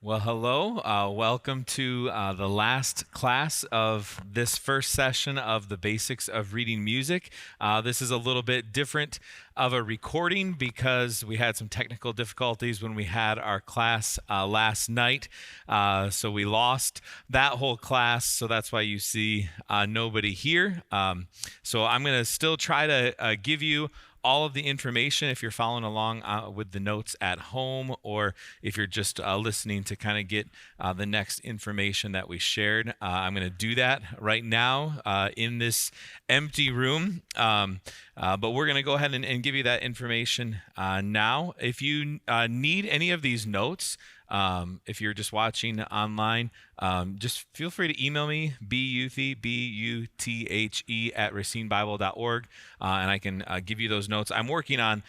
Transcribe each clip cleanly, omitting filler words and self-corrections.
Well, hello. Welcome to the last class of this first session of the basics of reading music. This is a little bit different of a recording because we had some technical difficulties when we had our class last night. So we lost that whole class. So that's why you see nobody here. So I'm going to still try to give you all of the information if you're following along with the notes at home, or if you're just listening to kind of get the next information that we shared. I'm going to do that right now in this empty room. But we're going to go ahead and give you that information now. If you need any of these notes, if you're just watching online, just feel free to email me, buthe, B-U-T-H-E, at racinebible.org, and I can give you those notes. I'm working on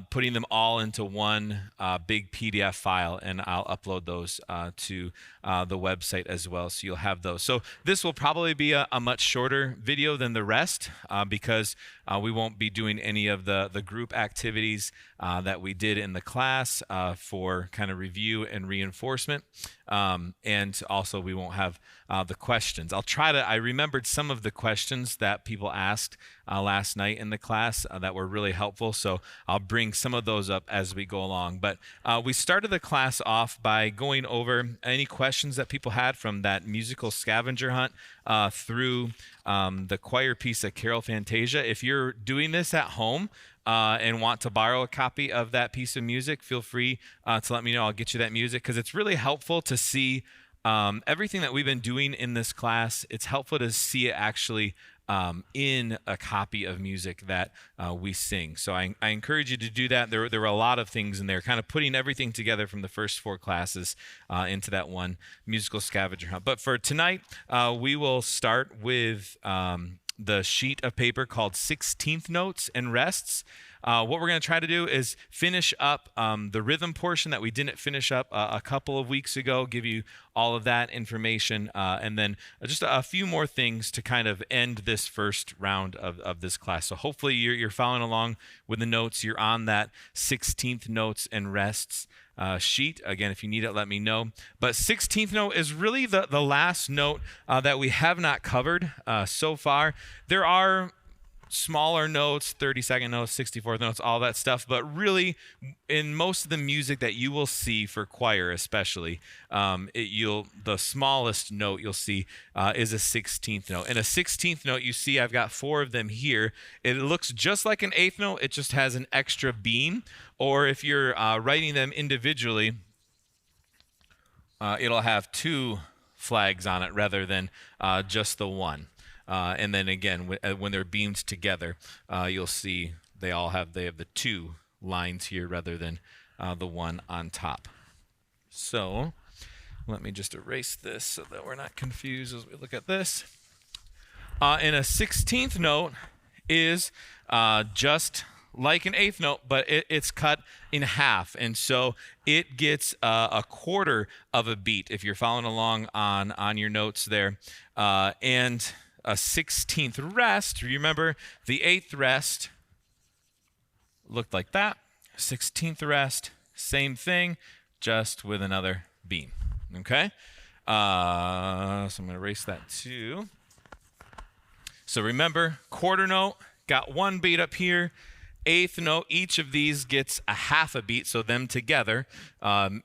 putting them all into one big PDF file, and I'll upload those to the website as well, so you'll have those. So this will probably be a much shorter video than the rest because we won't be doing any of the group activities that we did in the class for kind of review and reinforcement. And also we won't have the questions. I remembered some of the questions that people asked last night in the class that were really helpful. So I'll bring some of those up as we go along. But we started the class off by going over any questions that people had from that musical scavenger hunt through the choir piece of Carol Fantasia. If you're doing this at home, and want to borrow a copy of that piece of music, feel free to let me know. I'll get you that music because it's really helpful to see everything that we've been doing in this class. It's helpful to see it actually in a copy of music that we sing. So I encourage you to do that. There were a lot of things in there, kind of putting everything together from the first four classes into that one musical scavenger hunt. But for tonight, we will start with the sheet of paper called 16th Notes and Rests. What we're going to try to do is finish up the rhythm portion that we didn't finish up a couple of weeks ago, give you all of that information, and then just a few more things to kind of end this first round of this class. So hopefully you're following along with the notes. You're on that 16th Notes and Rests sheet. Again, if you need it, let me know. But 16th note is really the last note that we have not covered so far. There are smaller notes, 32nd notes, 64th notes, all that stuff. But really, in most of the music that you will see for choir, especially, the smallest note you'll see is a 16th note. And a 16th note, you see, I've got four of them here. It looks just like an eighth note. It just has an extra beam. Or if you're writing them individually, it'll have two flags on it rather than just the one. And then again, when they're beamed together, you'll see they have the two lines here rather than the one on top. So let me just erase this so that we're not confused as we look at this. And a 16th note is just like an eighth note, but it's cut in half. And so it gets a quarter of a beat if you're following along on your notes there. And a 16th rest, remember the 8th rest looked like that. 16th rest, same thing, just with another beam. Okay? So I'm going to erase that too. So remember, quarter note, got one beat up here. Eighth note, each of these gets a half a beat, so them together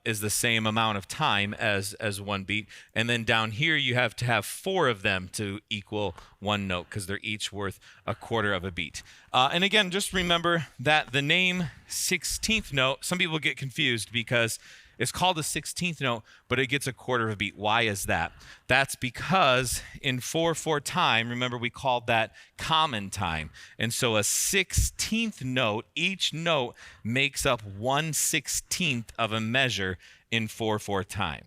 is the same amount of time as one beat. And then down here, you have to have four of them to equal one note because they're each worth a quarter of a beat. And again, just remember that the name 16th note, some people get confused because it's called a 16th note, but it gets a quarter of a beat. Why is that? That's because in 4/4 time, remember we called that common time. And so a 16th note, each note makes up 1/16 of a measure in 4/4 time.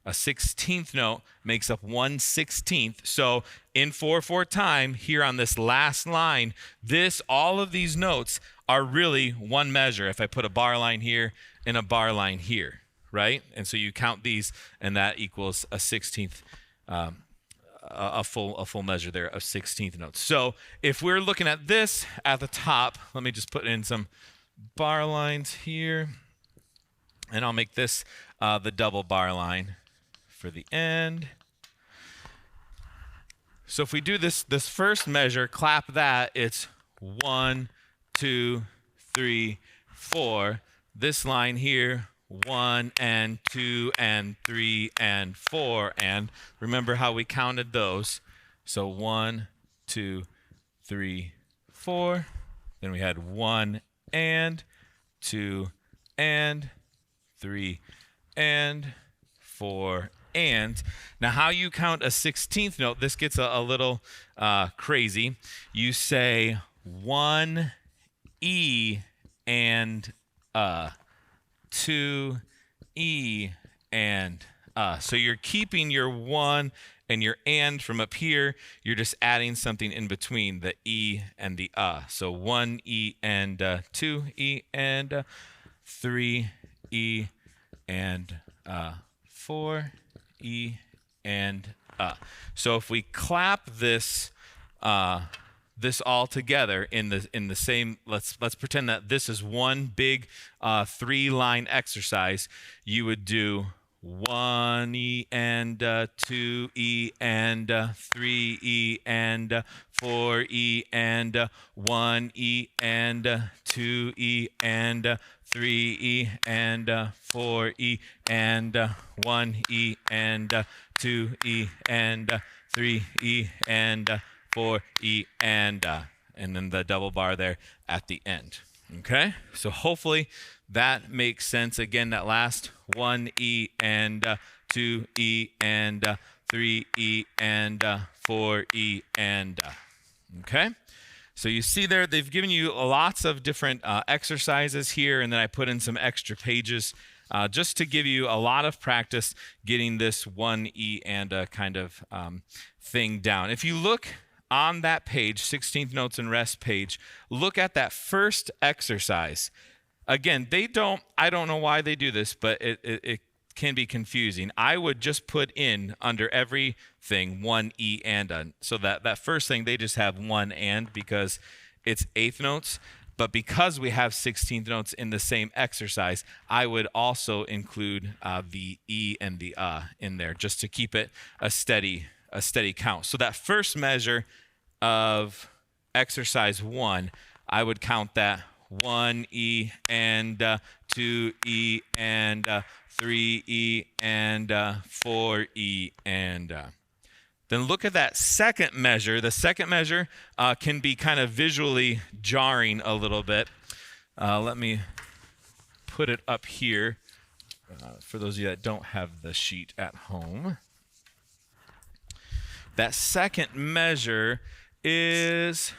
A 16th note makes up 1/16. So in 4/4 time, here on this last line, all of these notes are really one measure. If I put a bar line here and a bar line here, right? And so you count these, and that equals a 16th, a full measure there of 16th notes. So if we're looking at this at the top, let me just put in some bar lines here. And I'll make this the double bar line for the end. So if we do this first measure, clap that, it's 1, 2, 3, 4. This line here, 1 and 2 and 3 and 4. And remember how we counted those. So 1, 2, 3, 4. Then we had 1 and 2 and 3 and 4 and. Now how you count a 16th note, this gets a little crazy. You say 1 E and 2 E and so you're keeping your 1 and your and from up here. You're just adding something in between the E and the So 1 E and 2 E and 3 E and 4 E and So if we clap this this all together in the same, let's pretend that this is one big 3-line exercise. You would do 1 E and 2 E and 3 E and 4 E and 1 E and 2 E and 3 E and 4 E and 1 E and 2 E and 3 E and 4 E and then the double bar there at the end. Okay, so hopefully that makes sense. Again, that last 1 E and 2 E and 3 E and 4 E and okay. So you see there, they've given you lots of different exercises here, and then I put in some extra pages just to give you a lot of practice getting this 1 E and kind of thing down. If you look on that page, 16th Notes and Rest page, look at that first exercise. Again, I don't know why they do this, but it can be confusing. I would just put in under everything 1 E and so that first thing, they just have 1 and because it's 8th notes. But because we have 16th notes in the same exercise, I would also include the E and the in there just to keep it a steady count. So that first measure of exercise 1, I would count that 1 E and 2 E and 3 E and 4 E and then look at that second measure. The second measure can be kind of visually jarring a little bit. Let me put it up here for those of you that don't have the sheet at home. That second measure is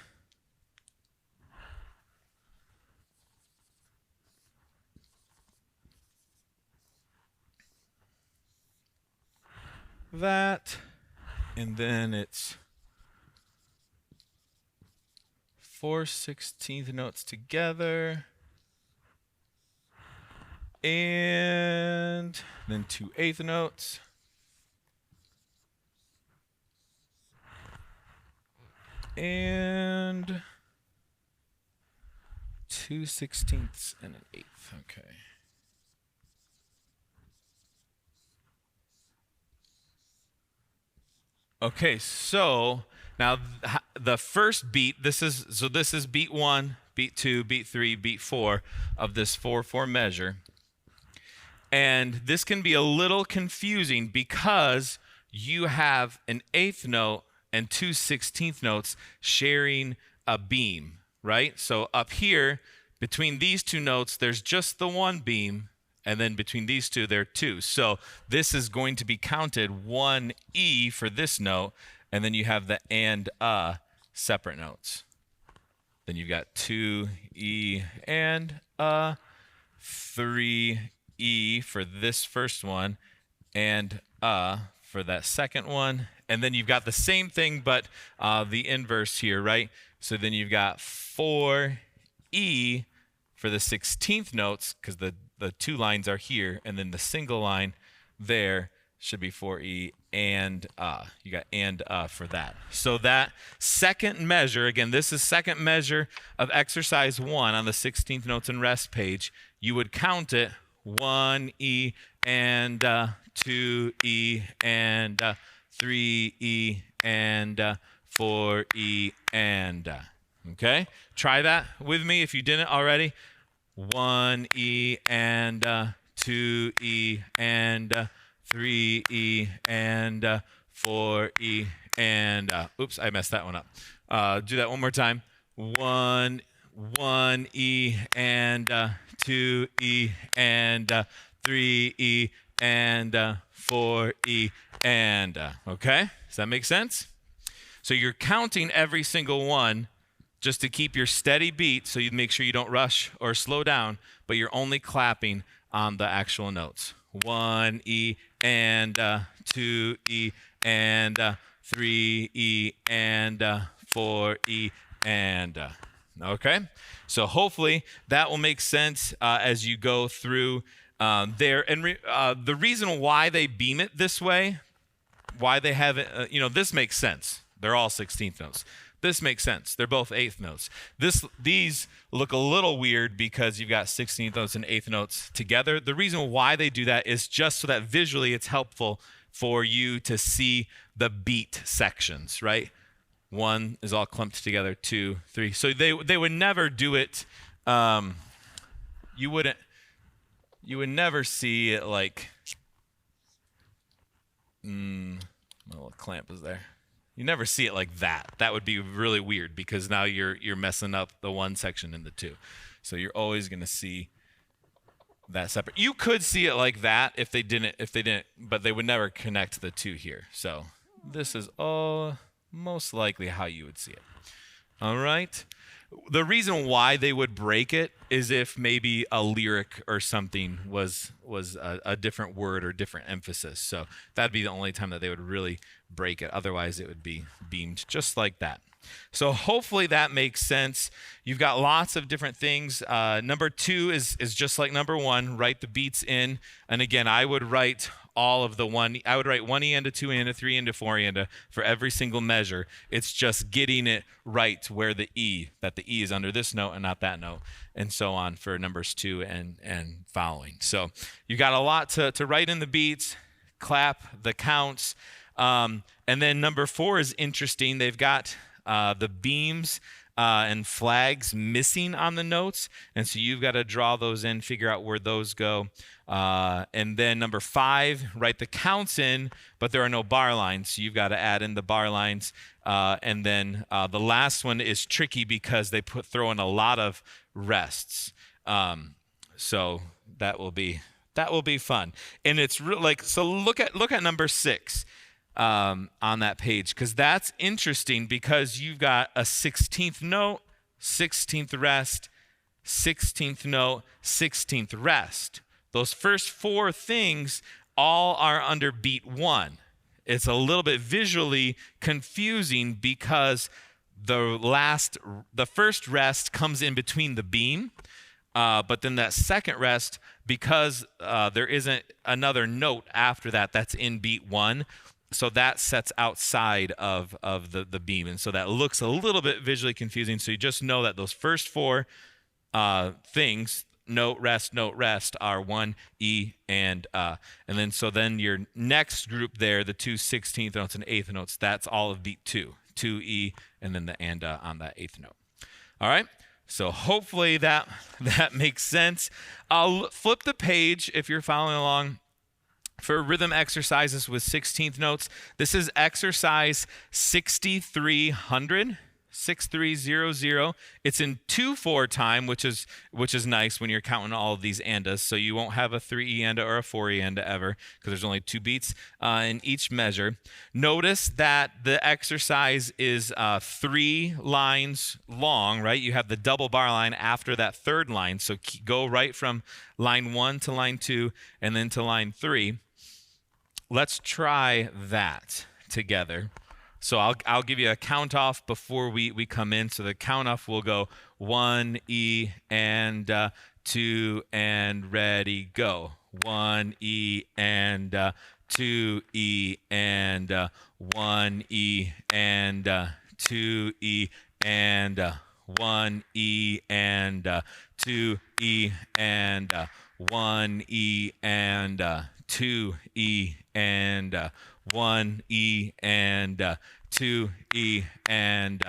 that, and then it's 4 16th notes together, and then 2 8th notes, and 2 16ths and an 8th. Okay. Okay, so now the first beat, this is beat 1, beat 2, beat 3, beat 4 of this 4/4 measure. And this can be a little confusing because you have an 8th note and 2 16th notes sharing a beam, right? So up here, between these two notes, there's just the one beam, and then between these two, there are 2. So this is going to be counted 1 E for this note, and then you have the and separate notes. Then you've got 2 E and 3 E for this first one, and for that second one. And then you've got the same thing, but the inverse here, right? So then you've got 4 E for the 16th notes, because the 2 lines are here, and then the single line there should be 4 E, and you got and for that. So that second measure, again, this is second measure of exercise 1 on the 16th Notes and Rest page. You would count it 1 E and 2 E and 3 E and 4 E and. Okay? Try that with me if you didn't already. 1 E and 2 E and 3 E and 4 E and oops, I messed that one up. Do that one more time. 1 E and 2 E and 3 E and 4 E and. Okay? Does that make sense? So you're counting every single one just to keep your steady beat so you make sure you don't rush or slow down, but you're only clapping on the actual notes. 1 E and 2 E and 3 E and 4 E and. Okay? So hopefully that will make sense as you go through there. And the reason why they beam it this way, why they have it, this makes sense. They're all 16th notes. This makes sense. They're both 8th notes. These look a little weird because you've got 16th notes and 8th notes together. The reason why they do that is just so that visually it's helpful for you to see the beat sections, right? 1 is all clumped together, 2, 3. So they would never do it. You would never see it like. My little clamp is there. You never see it like that. That would be really weird because now you're messing up the 1 section and the 2. So you're always going to see that separate. You could see it like that if they didn't, but they would never connect the 2 here. So this is all most likely how you would see it. All right. The reason why they would break it is if maybe a lyric or something was a different word or different emphasis. So that'd be the only time that they would really break it. Otherwise, it would be beamed just like that. So hopefully that makes sense. You've got lots of different things. Number 2 is just like number 1. Write the beats in. And again, I would write all of the 1. I would write 1 E and a 2 and a 3 and a 4 and a for every single measure. It's just getting it right where that the E is under this note and not that note, and so on for numbers 2 and following. So you've got a lot to write in the beats, clap, the counts. And then number 4 is interesting. They've got the beams and flags missing on the notes, and so you've got to draw those in, figure out where those go. And then number 5, write the counts in, but there are no bar lines, so you've got to add in the bar lines. And then the last one is tricky because they throw in a lot of rests. So that will be fun. And it's so look at number 6. On that page, because that's interesting because you've got a 16th note, 16th rest, 16th note, 16th rest. Those first 4 things all are under beat 1. It's a little bit visually confusing because the first rest comes in between the beam, but then that second rest, because there isn't another note after that's in beat 1. So that sets outside of the beam. And so that looks a little bit visually confusing. So you just know that those first 4 things, note, rest, are 1, E, and then your next group there, the 2 16th notes and 8th notes, that's all of beat 2. 2 E, and then the and on that 8th note. All right? So hopefully that makes sense. I'll flip the page if you're following along. For rhythm exercises with 16th notes, this is exercise 6300, 6300. It's in 2/4 time, which is nice when you're counting all of these andas. So you won't have a 3 anda or a 4 anda ever because there's only 2 beats in each measure. Notice that the exercise is 3 lines long, right? You have the double bar line after that 3rd line. So go right from line 1 to line 2 and then to line 3. Let's try that together. So I'll give you a count off before we come in. So the count off will go 1 E and 2 and ready, go. 1 E and 2 E and 1 E and 2 E and 1 E and 2 E and 1 E and 2 E and 1 E and 2 E and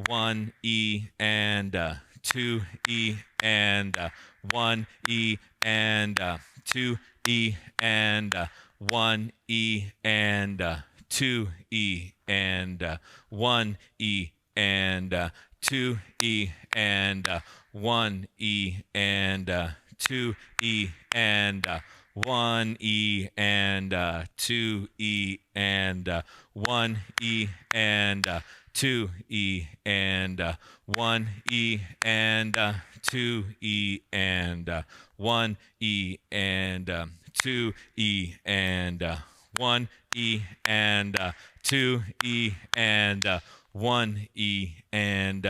1 E and 2 E and 1 E and 2 E and 1 E and 2 E and 1 E and 2 E and 1 E and 2 E and 1 E and 2 E and 1 E and 2 E and 1 E and 2 E and 1 E and 2 E and 1 E and 2 E and 1 E and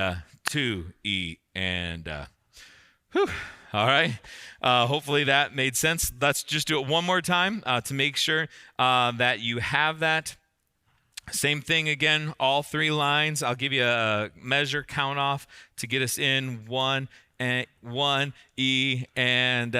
2 E and whew. All right. Hopefully that made sense. Let's just do it one more time to make sure that you have that. Same thing again, all three lines. I'll give you a measure count off to get us in. 1 and 1 E and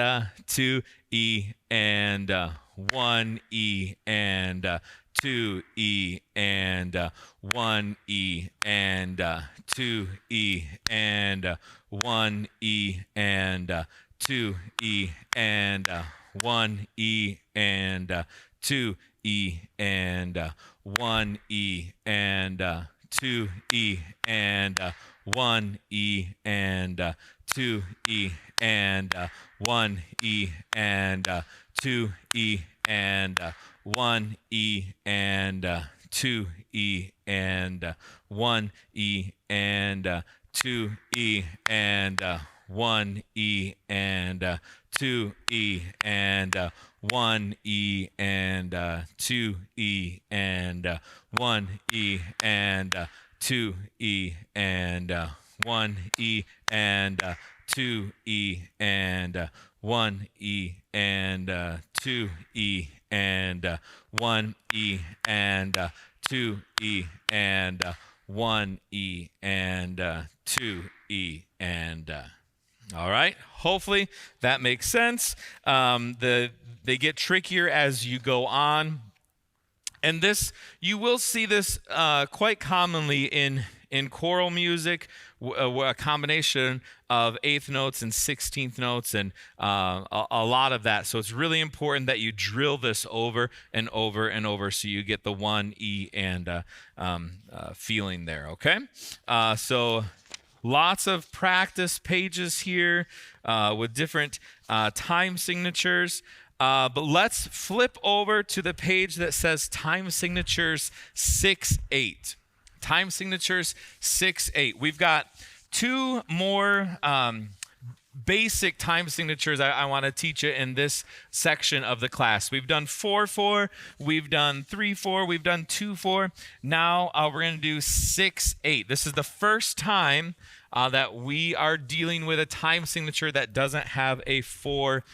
2 E and 1 E and 2 E and 1 E and 2 E and 1 E and 2 E and 1 E and 2 E and 1 E and 2 E and 1 E and 2 E and 1 E and 2 E and 1 E and 2 E and 1 E and 2 E and 1 E and 2 E and 1 E and 2 E and 1 E and 2 E and 1 E and 2 E and 1 E and 2 E and 1 E and 2 E and 1 E and 2 E and all right. Hopefully that makes sense. They get trickier as you go on. And this, you will see this quite commonly in choral music, a combination of eighth notes and 16th notes and a lot of that. So it's really important that you drill this over and over and over so you get the 1 E and feeling there, okay? So lots of practice pages here with different time signatures. But let's flip over to the page that says time signatures 6-8. Time signatures 6-8. We've got two more basic time signatures I want to teach you in this section of the class. We've done 4/4, we've done 3/4, we've done 2/4. Now we're going to do 6/8. This is the first time that we are dealing with a time signature that doesn't have a 4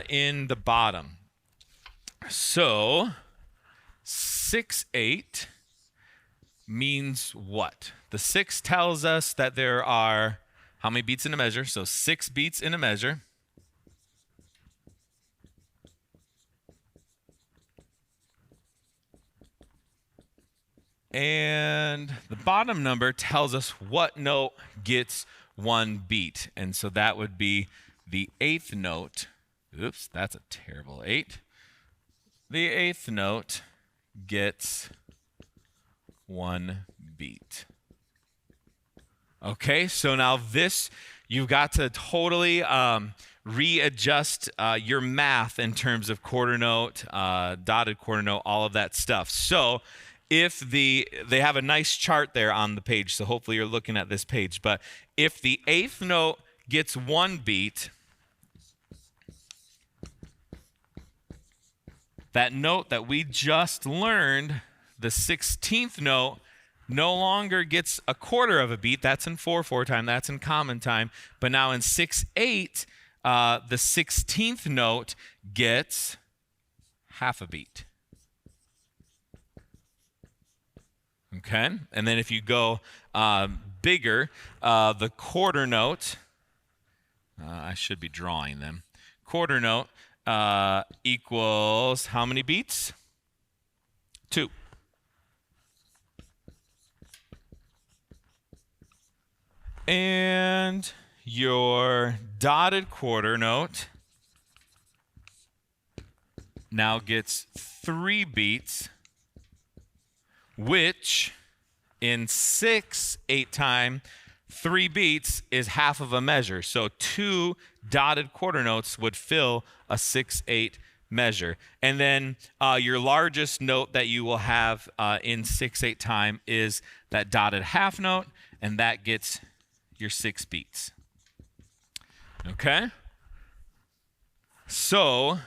in the bottom. So 6/8 means what? The 6 tells us that there are how many beats in a measure? So 6 beats in a measure. And the bottom number tells us what note gets 1 beat. And so that would be the 8th note. Oops, that's a terrible 8. The 8th note gets 1 beat. Okay, so now this, you've got to totally readjust your math in terms of quarter note, dotted quarter note, all of that stuff. So if they have a nice chart there on the page, so hopefully you're looking at this page, but if the 8th note gets 1 beat, that note that we just learned, the 16th note, no longer gets a quarter of a beat. That's in 4/4 time. That's in common time. But now in 6/8, the 16th note gets half a beat. Okay? And then if you go bigger, the quarter note, I should be drawing them. quarter note equals how many beats? 2. And your dotted quarter note now gets 3 beats, which in 6/8 time, 3 beats is half of a measure. So 2 dotted quarter notes would fill a 6/8 measure. And then your largest note that you will have in 6/8 time is that dotted half note, and that gets your 6 beats. Okay? So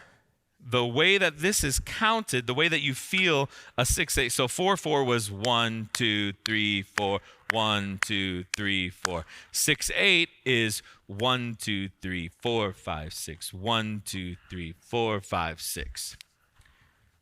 the way that this is counted, the way that you feel a 6/8, so 4/4 was 1, 2, 3, 4, 1, 2, 3, 4. 6/8 is 1, 2, 3, 4, 5, 6. 1, 2, 3, 4, 5, 6.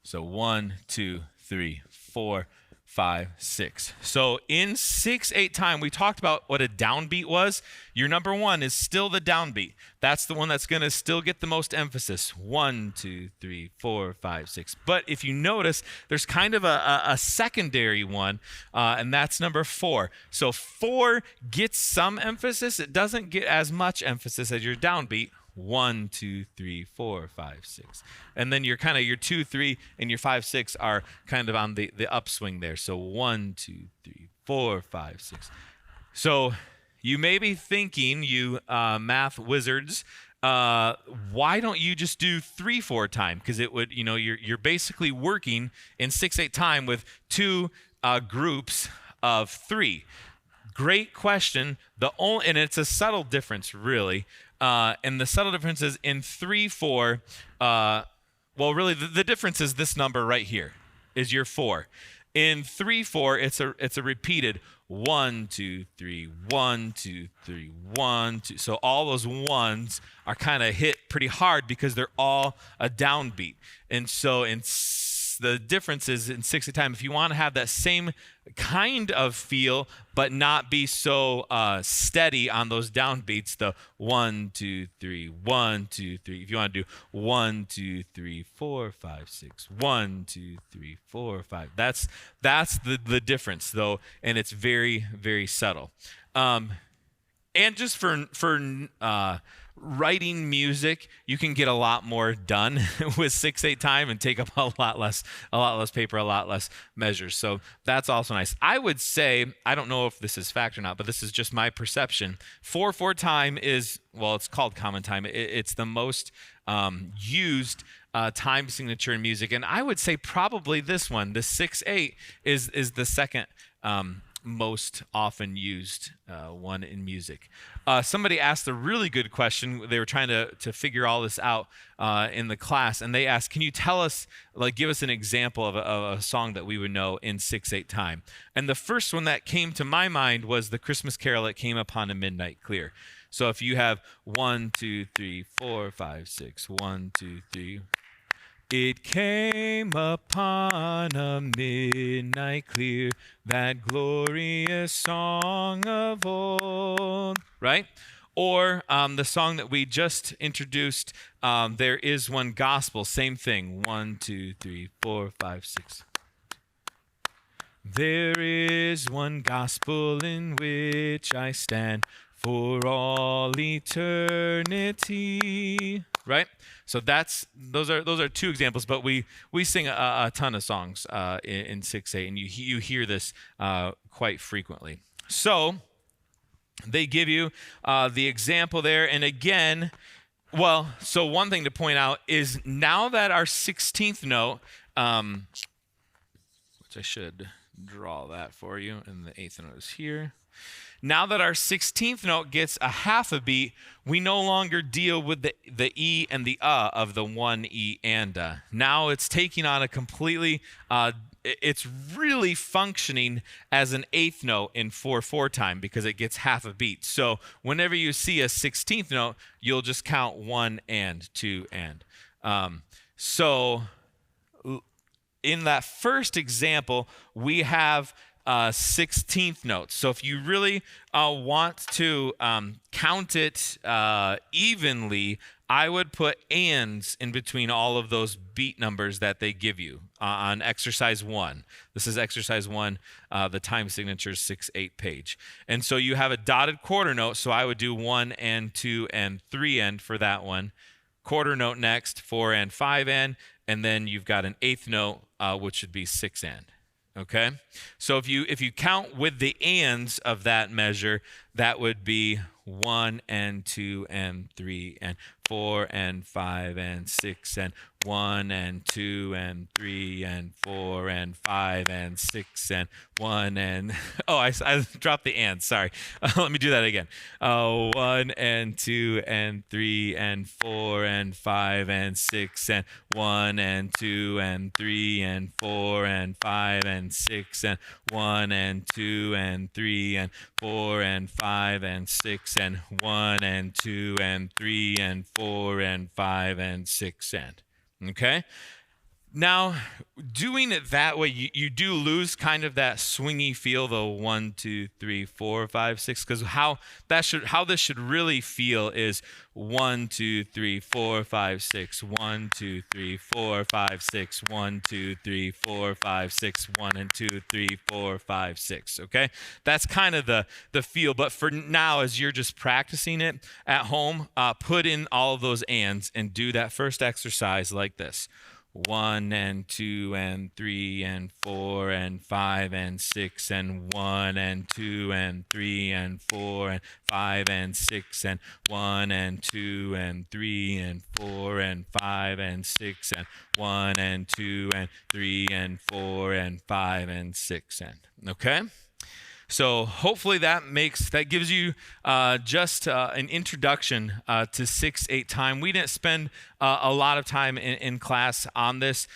So 1, 2, 3, 4, 5, 6. So in 6/8 time, we talked about what a downbeat was. Your number 1 is still the downbeat. That's the one that's going to still get the most emphasis. 1, 2, 3, 4, 5, 6. But if you notice, there's kind of a secondary one, and that's number 4. So 4 gets some emphasis. It doesn't get as much emphasis as your downbeat. 1, 2, 3, 4, 5, 6. And then your 2, 3, and your 5, 6 are kind of on the upswing there. So 1, 2, 3, 4, 5, 6. So you may be thinking, you math wizards, why don't you just do 3/4 time? Because it would, you're basically working in 6/8 time with 2 groups of 3. Great question. And it's a subtle difference, really. And the subtle difference is in 3/4. Really, the difference is this number right here is your 4. In 3/4, it's a repeated 1, 2, 3, 1, 2, 3, 1, 2. So all those ones are kind of hit pretty hard because they're all a downbeat. And so the difference is in 6/8 time, if you want to have that same kind of feel, but not be so steady on those downbeats, the 1, 2, 3, 1, 2, 3. If you want to do 1, 2, 3, 4, 5, 6, 1, 2, 3, 4, 5. That's the difference, though, and it's very, very subtle. And just for writing music, you can get a lot more done with 6/8 time and take up a lot less paper, a lot less measures. So that's also nice. I would say, I don't know if this is fact or not, but this is just my perception. 4/4 time is, it's called common time. It's the most used time signature in music, and I would say probably this one, the 6/8, is the second most often used one in music. Somebody asked a really good question. They were trying to figure all this out in the class, and they asked, can you tell us, give us an example of a song that we would know in 6/8 time? And the first one that came to my mind was the Christmas Carol, It Came Upon a Midnight Clear. So if you have 1, 2, 3, 4, 5, 6, 1, 2, 3. It came upon a midnight clear, that glorious song of old, right? Or the song that we just introduced, There Is One Gospel, same thing, 1, 2, 3, 4, 5, 6. There is one gospel in which I stand for all eternity, right? So those are 2 examples, but we sing a ton of songs in 6/8, and you hear this quite frequently. So they give you the example there, and again, so one thing to point out is now that our 16th note, which I should draw that for you, and the 8th note is here. Now that our 16th note gets a half a beat, we no longer deal with the E and the of the 1 E and Now it's taking on a completely, it's really functioning as an 8th note in 4/4 time because it gets half a beat. So whenever you see a 16th note, you'll just count 1 and 2 and. So in that first example, we have 16th notes. So if you really want to count it evenly, I would put ands in between all of those beat numbers that they give you on exercise 1. This is exercise 1, the time signature 6/8 page. And so you have a dotted quarter note, so I would do 1 and 2 and 3 end for that one. Quarter note next, 4 and 5 end, and then you've got an eighth note, which would be 6 end. Okay? So if you count with the ands of that measure, that would be 1 and 2 and 3 and 4 and 5 and 6 and 1 and 2 and 3 and 4 and 5 and 6 and 1 and I dropped the and, sorry. Let me do that again. 1 and 2 and 3 and 4 and 5 and 6 and 1 and 2 and 3 and 4 and 5 and 6 and 1 and 2 and 3 and 4 and 5 and 6 and 1 and 2 and 3 and 4 and 5 and 6 and. Okay? Now, doing it that way, you do lose kind of that swingy feel, the 1, 2, 3, 4, 5, 6, because how this should really feel is 1, 2, 3, 4, 5, 6, 1, 2, 3, 4, 5, 6, 1, 2, 3, 4, 5, 6, 1 and 2, 3, 4, 5, 6. Okay, that's kind of the feel. But for now, as you're just practicing it at home, put in all of those ands and do that first exercise like this. 1 and 2 and 3 and 4 and 5 and 6 and 1 and 2 and 3 and 4 and 5 and 6 and 1 and 2 and 3 and 4 and 5 and 6 and 1 and 2 and 3 and 4 and 5 and 6 and. Okay? So hopefully that gives you just an introduction to 6/8 time. We didn't spend a lot of time in class on this,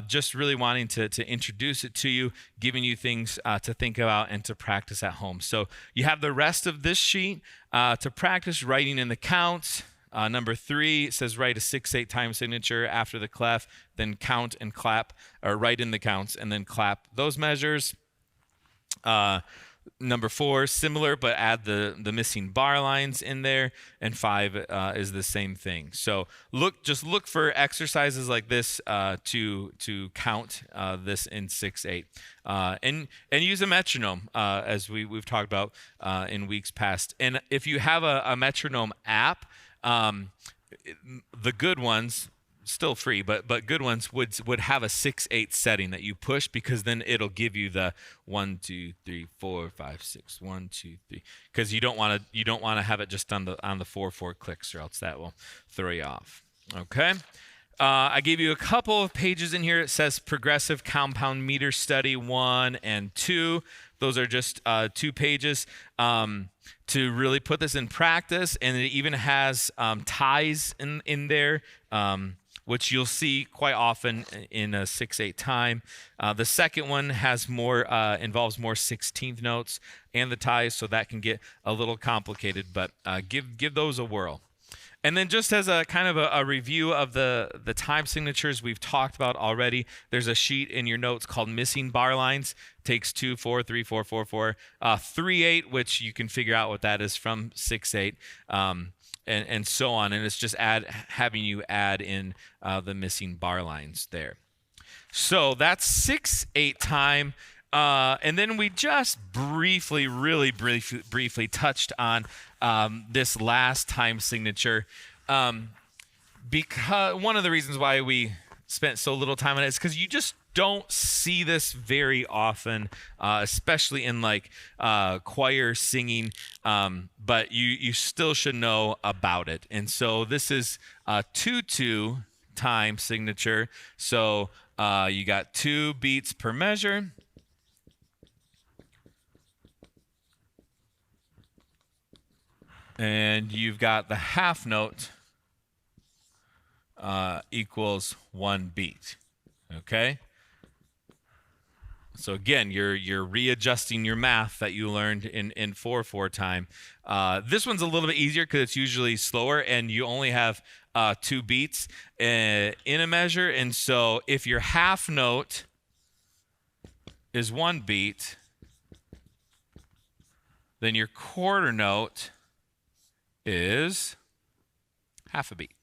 just really wanting to introduce it to you, giving you things to think about and to practice at home. So you have the rest of this sheet to practice writing in the counts. Number 3, it says write a 6/8 time signature after the clef, then count and clap, or write in the counts and then clap those measures. Number 4, similar, but add the missing bar lines in there. And 5 is the same thing. So just look for exercises like this to count this in 6/8, and use a metronome as we've talked about in weeks past. And if you have a metronome app, the good ones, still free, but good ones would have a 6/8 setting that you push, because then it'll give you the 1, 2, 3, 4, 5, 6, 1, 2, 3, because you don't want to have it just on the 4/4 clicks, or else that will throw you off. Okay. I gave you a couple of pages in here. It says progressive compound meter study 1 and 2. Those are just 2 pages to really put this in practice, and it even has ties in there, which you'll see quite often in a 6/8 time. The second one has involves more 16th notes and the ties, so that can get a little complicated, but give those a whirl. And then just as a kind of a review of the time signatures we've talked about already, there's a sheet in your notes called missing bar lines. Takes 2, 4, 3, 4, 4, 4, 3/8, which you can figure out what that is from 6/8. And so on, and it's just having you add in the missing bar lines there. So that's 6/8 time, and then we just really briefly touched on this last time signature, because one of the reasons why we spent so little time on it is because you just don't see this very often, especially in like choir singing, but you still should know about it. And so this is a 2/2 time signature. So you got 2 beats per measure. And you've got the half note equals 1 beat. Okay? So again, you're readjusting your math that you learned in 4/4 time. This one's a little bit easier because it's usually slower, and you only have 2 beats in a measure. And so if your half note is 1 beat, then your quarter note is half a beat,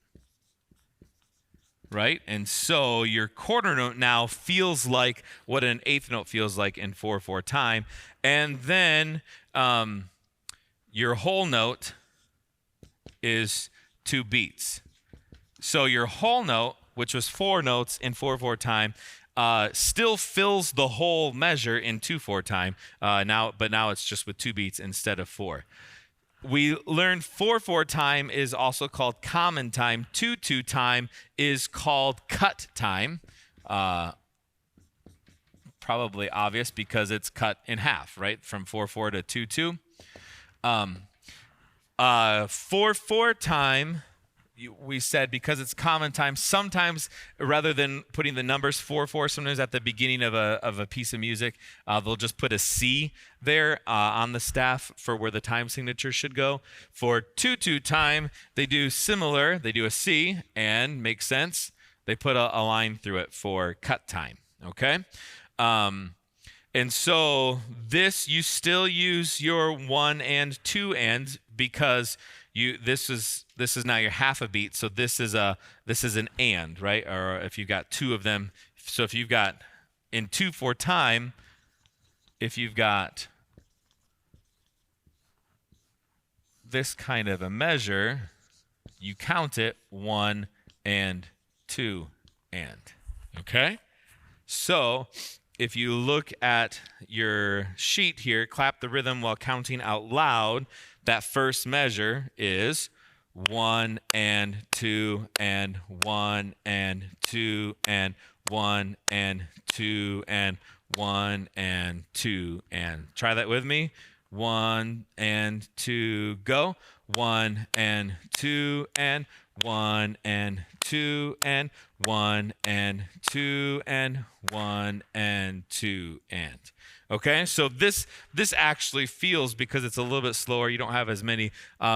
right? And so your quarter note now feels like what an eighth note feels like in 4/4 time. And then your whole note is 2 beats. So your whole note, which was 4 notes in 4/4 time, still fills the whole measure in 2/4 time. But now it's just with 2 beats instead of 4. We learned 4/4 time is also called common time. 2/2 time is called cut time. Probably obvious because it's cut in half, right? From 4/4 to 2/2. 4/4 time, we said because it's common time, sometimes rather than putting the numbers 4/4, sometimes at the beginning of a piece of music, they'll just put a C there on the staff for where the time signature should go. For 2/2 time, they do similar. They do a C, and makes sense. They put a line through it for cut time, okay? And so this, you still use your 1 and 2 and because this is now your half a beat, so this is an and, right? Or if you've got 2 of them, so if you've got in 2/4 time, if you've got this kind of a measure, you count it 1 and 2 and, okay? So if you look at your sheet here, clap the rhythm while counting out loud, that first measure is 1 and 2 and 1 and 2 and 1 and 2 and 1 and 2 and. Try that with me. 1 and 2, go. 1 and 2 and 1 and 2 and 1 and 2 and 1 and 2 and. Okay, so this actually feels, because it's a little bit slower, you don't have as many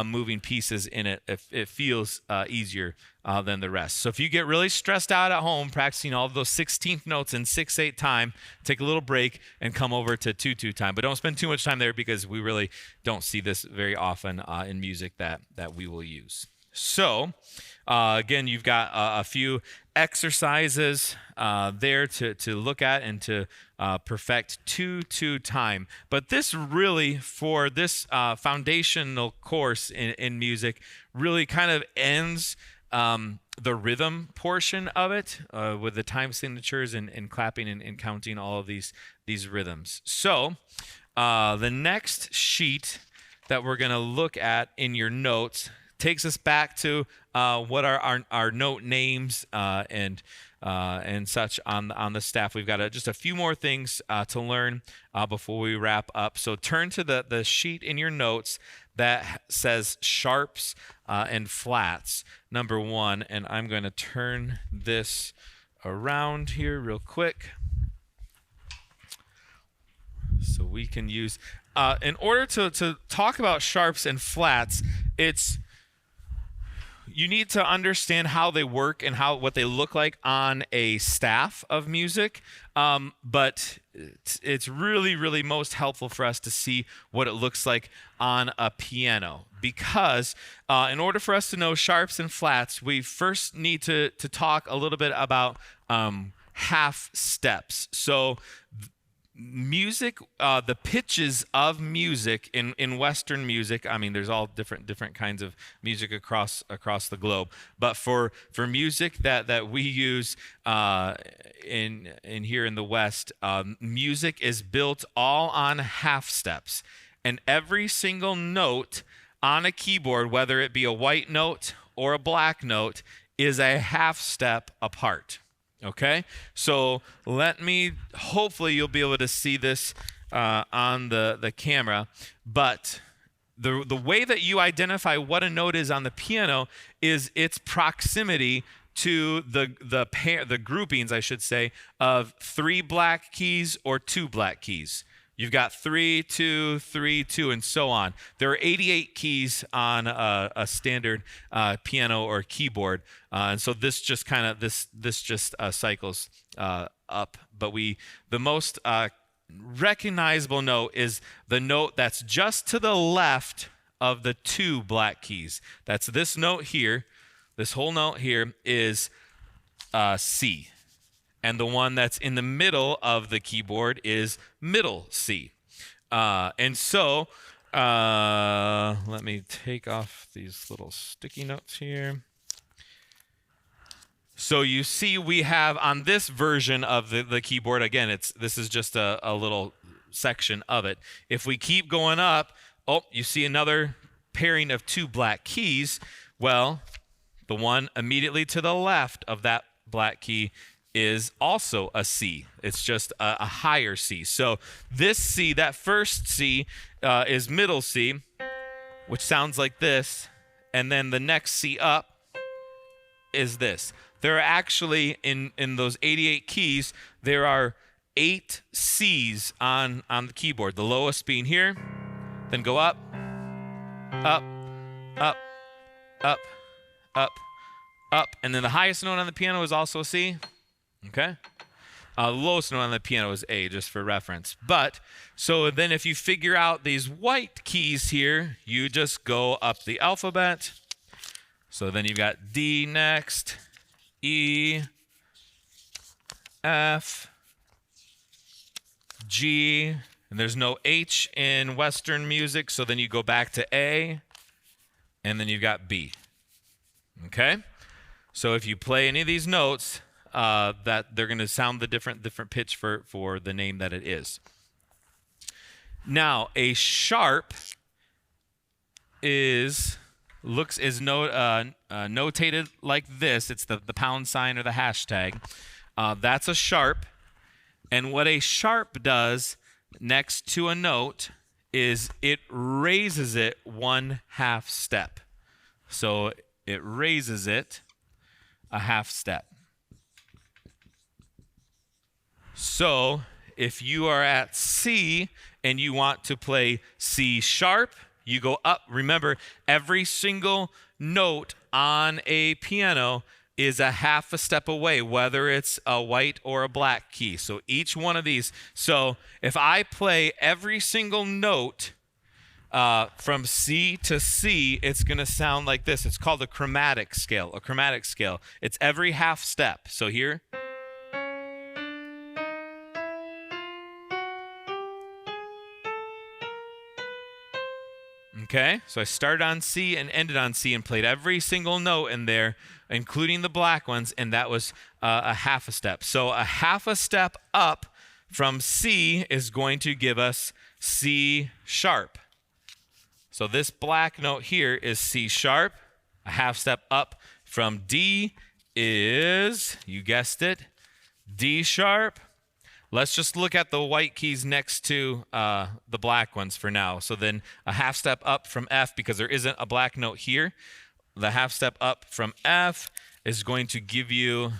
moving pieces in it, it feels easier than the rest. So if you get really stressed out at home practicing all of those 16th notes in 6/8 time, take a little break and come over to 2/2 time. But don't spend too much time there because we really don't see this very often in music that we will use. So again, you've got a few exercises there to look at and to perfect 2/2 time. But this really, for this foundational course in music, really kind of ends the rhythm portion of it with the time signatures and clapping and counting all of these rhythms. So the next sheet that we're going to look at in your notes takes us back to what are our note names and such on the staff. We've got just a few more things to learn before we wrap up. So turn to the sheet in your notes that says sharps and flats, number 1. And I'm going to turn this around here real quick so we can use, in order to talk about sharps and flats, you need to understand how they work and what they look like on a staff of music. But it's really, really most helpful for us to see what it looks like on a piano. Because in order for us to know sharps and flats, we first need to talk a little bit about half steps. So music, the pitches of music in Western music, I mean, there's all different kinds of music across the globe. But for music that we use in here in the West, music is built all on half steps, and every single note on a keyboard, whether it be a white note or a black note, is a half step apart. Okay, so hopefully you'll be able to see this on the camera, but the way that you identify what a note is on the piano is its proximity to the groupings, I should say, of 3 black keys or 2 black keys. You've got 3, 2, 3, 2, and so on. There are 88 keys on a standard piano or keyboard, and so this just cycles up. But the most recognizable note is the note that's just to the left of the two black keys. That's this note here. This whole note here is C. And the one that's in the middle of the keyboard is middle C. And so let me take off these little sticky notes here. So you see we have on this version of the keyboard, again, this is just a little section of it. If we keep going up, oh, you see another pairing of two black keys. Well, the one immediately to the left of that black key is also a C. It's just a higher C. So this C, that first C, is middle C, which sounds like this. And then the next C up is this. There are actually, in those 88 keys, there are 8 C's on the keyboard. The lowest being here, then go up, up, up, up, up, up. And then the highest note on the piano is also a C. Okay? The lowest note on the piano is A, just for reference. But, so then if you figure out these white keys here, you just go up the alphabet. So then you've got D next, E, F, G, and there's no H in Western music, so then you go back to A, and then you've got B. Okay? So if you play any of these notes, that they're going to sound the different pitch for the name that it is. Now, a sharp is notated like this. It's the pound sign or the hashtag. That's a sharp. And what a sharp does next to a note is it raises it 1/2 step. So it raises it a half step. So if you are at C and you want to play C sharp, you go up. Remember, every single note on a piano is a half a step away, whether it's a white or a black key. So each one of these. So if I play every single note from C to C, it's going to sound like this. It's called a chromatic scale. A chromatic scale. It's every half step. So here. Okay, so I started on C and ended on C and played every single note in there, including the black ones, and that was a half a step. So a half a step up from C is going to give us C sharp. So this black note here is C sharp. A half step up from D is, you guessed it, D sharp. Let's just look at the white keys next to the black ones for now. So then a half step up from F, because there isn't a black note here. The half step up from F is going to give you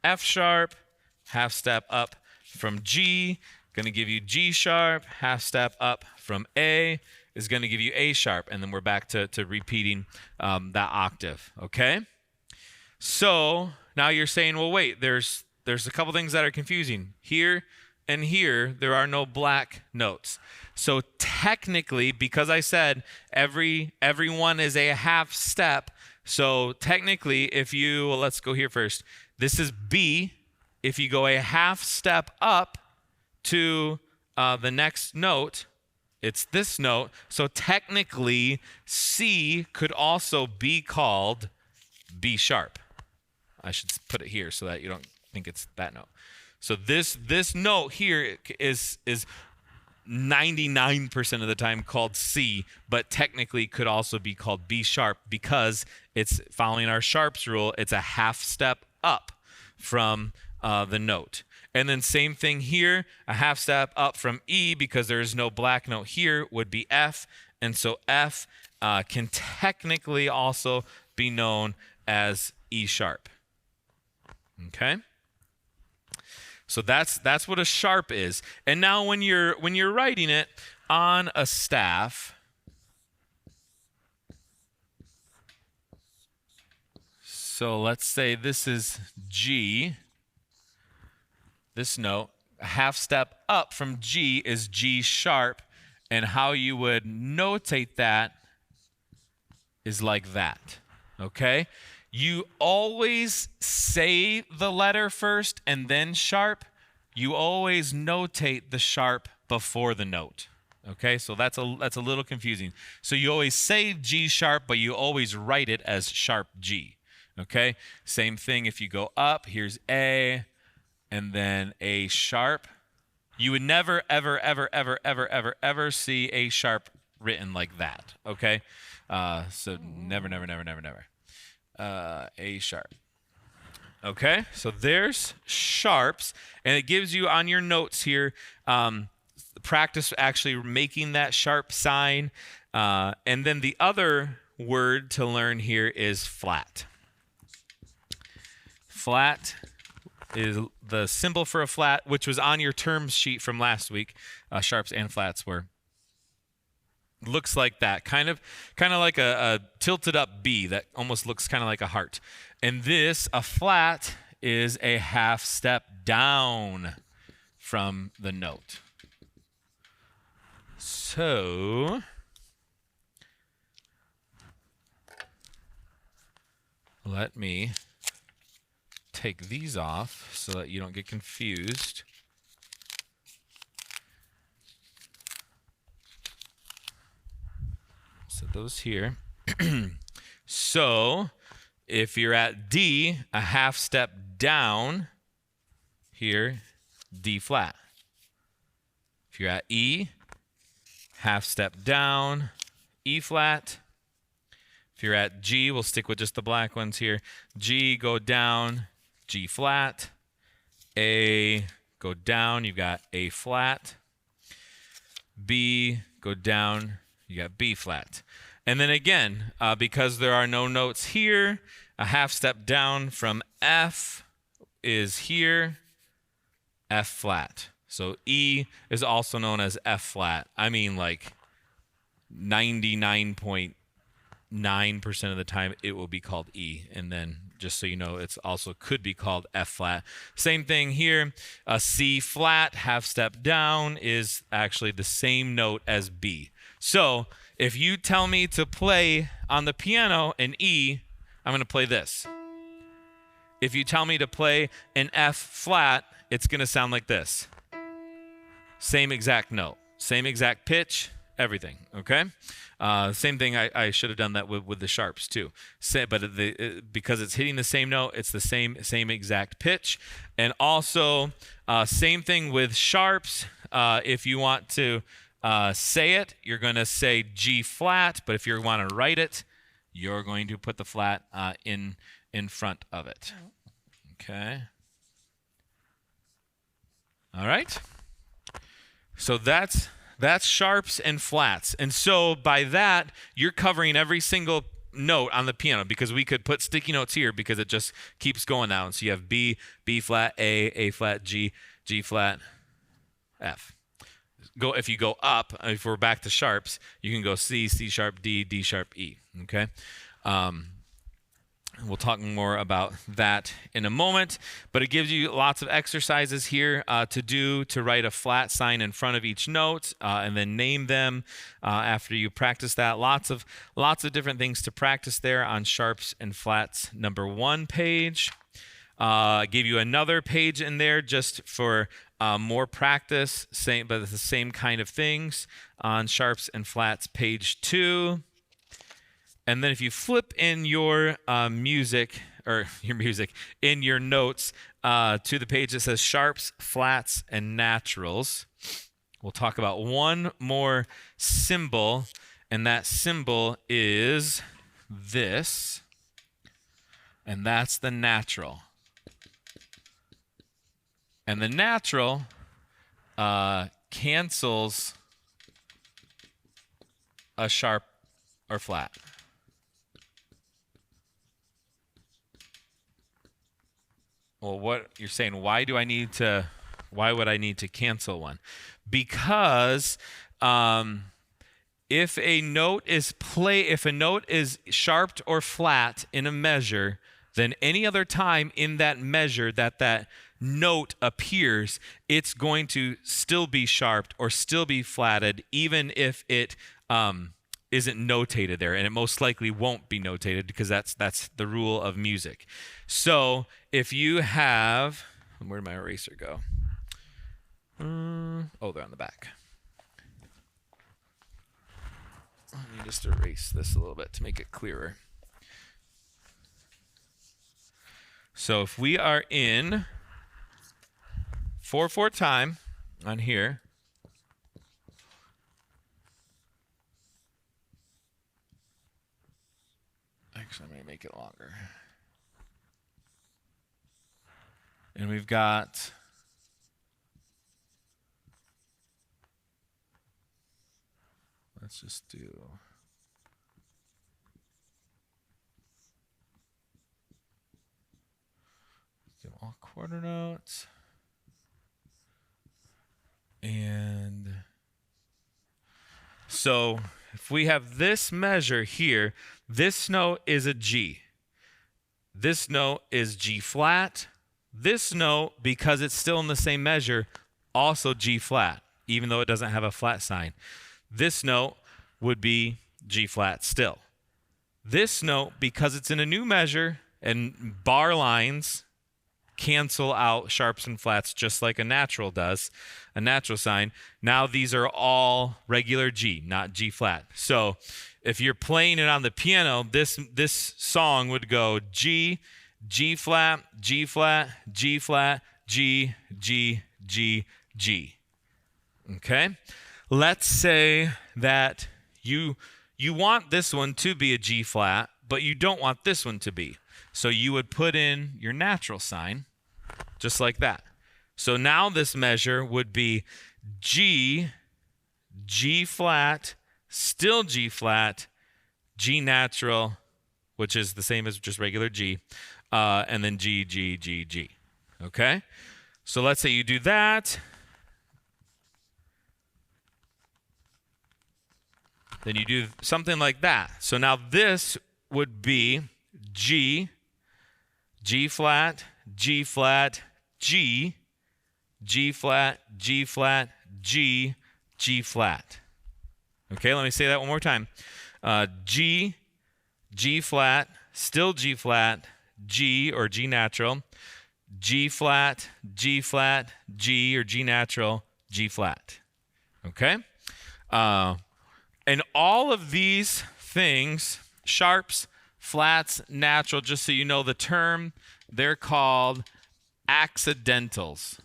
F sharp. Half step up from G, going to give you G sharp. Half step up from A is going to give you A sharp. And then we're back to repeating that octave. Okay? So now you're saying, well, wait, there's a couple things that are confusing. Here and here, there are no black notes. So technically, because I said every one is a half step, so technically, if you, well, let's go here first. This is B. If you go a half step up to the next note, it's this note. So technically, C could also be called B sharp. I should put it here so that you don't think it's that note. So this note here is 99% of the time called C, but technically could also be called B sharp because it's following our sharps rule. It's a half step up from the note. And then same thing here, a half step up from E because there is no black note here would be F. And so F can technically also be known as E sharp. Okay? So that's what a sharp is. And now when you're writing it on a staff, so let's say this is G, this note, a half step up from G is G sharp, and how you would notate that is like that, okay? You always say the letter first and then sharp. You always notate the sharp before the note, okay? So that's a little confusing. So you always say G sharp, but you always write it as sharp G, okay? Same thing if you go up, here's A, and then A sharp. You would never, ever, ever, ever, ever, ever, ever see A sharp written like that, okay? So never, never, never, never, never. A sharp. Okay, so there's sharps, and it gives you on your notes here, practice actually making that sharp sign. And then the other word to learn here is flat. Flat is the symbol for a flat, which was on your term sheet from last week. Sharps and flats were. Looks like that, kind of like a tilted up B that almost looks kind of like a heart. And this, a flat, is a half step down from the note. So let me take these off so that you don't get confused. Set those here. So if you're at D, a half step down here, D flat. If you're at E, half step down, E flat. If you're at G, we'll stick with just the black ones here. G, go down, G flat. A, go down, you've got A flat. B, go down, you got B flat. And then again, because there are no notes here, a half step down from F is here, F flat. So E is also known as F flat. I mean, like 99.9% of the time it will be called E. And then just so you know, it's also could be called F flat. Same thing here. A C flat, half step down, is actually the same note as B. So if you tell me to play on the piano an E, I'm going to play this. If you tell me to play an F flat, it's going to sound like this. Same exact note, same exact pitch, everything, okay? Same thing, I should have done that with the sharps too. But because it's hitting the same note, it's the same exact pitch. And also, same thing with sharps. If you want to say it, you're going to say G flat, but if you want to write it, you're going to put the flat in front of it. Okay. All right. So that's sharps and flats. And so by that, you're covering every single note on the piano, because we could put sticky notes here because it just keeps going down. So you have B, B flat, A flat, G, G flat, F. If you go up, if we're back to sharps, you can go C, C sharp, D, D sharp, E. Okay? We'll talk more about that in a moment, but it gives you lots of exercises here to write a flat sign in front of each note, and then name them after you practice that. Lots of different things to practice there on sharps and flats number 1 page. I gave you another page in there just for more practice, but it's the same kind of things on sharps and flats, page 2. And then if you flip in your music in your notes to the page that says sharps, flats, and naturals, we'll talk about one more symbol, and that symbol is this, and that's the natural. And the natural cancels a sharp or flat. Well, what you're saying, why would I need to cancel one? Because if a note is sharped or flat in a measure, then any other time in that measure that note appears, it's going to still be sharped or still be flatted, even if it isn't notated there, and it most likely won't be notated because that's the rule of music. So if you have, where did my eraser go? Oh, they're on the back. Let me just erase this a little bit to make it clearer. So if we are in 4/4 time on here, actually I'm going to make it longer. And we've got let's just do all quarter notes. And so if we have this measure here, this note is a G. This note is G flat. This note, because it's still in the same measure, also G flat, even though it doesn't have a flat sign. This note would be G flat still. This note, because it's in a new measure and bar lines cancel out sharps and flats just like a natural does, a natural sign. Now these are all regular G, not G flat. So if you're playing it on the piano, this song would go G, G flat, G flat, G flat, G, G, G, G. Okay? Let's say that you want this one to be a G flat, but you don't want this one to be. So you would put in your natural sign, just like that. So now this measure would be G, G flat, still G flat, G natural, which is the same as just regular G, and then G, G, G, G. Okay? So let's say you do that. Then you do something like that. So now this would be G, G flat, G flat, G, G flat, G flat, G, G flat. Okay, let me say that one more time. G, G flat, still G flat, G or G natural, G flat, G flat, G or G natural, G flat. Okay? And all of these things, sharps, flats, natural, just so you know the term, they're called accidentals.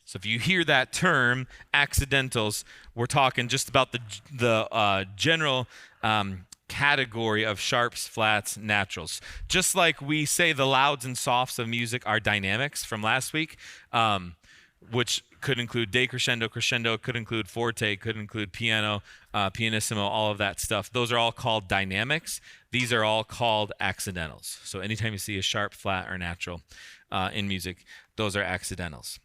So if you hear that term, accidentals, we're talking just about the general category of sharps, flats, naturals. Just like we say the louds and softs of music are dynamics from last week, which could include decrescendo, crescendo, could include forte, could include piano, pianissimo, all of that stuff. Those are all called dynamics. These are all called accidentals. So anytime you see a sharp, flat, or natural in music, those are accidentals.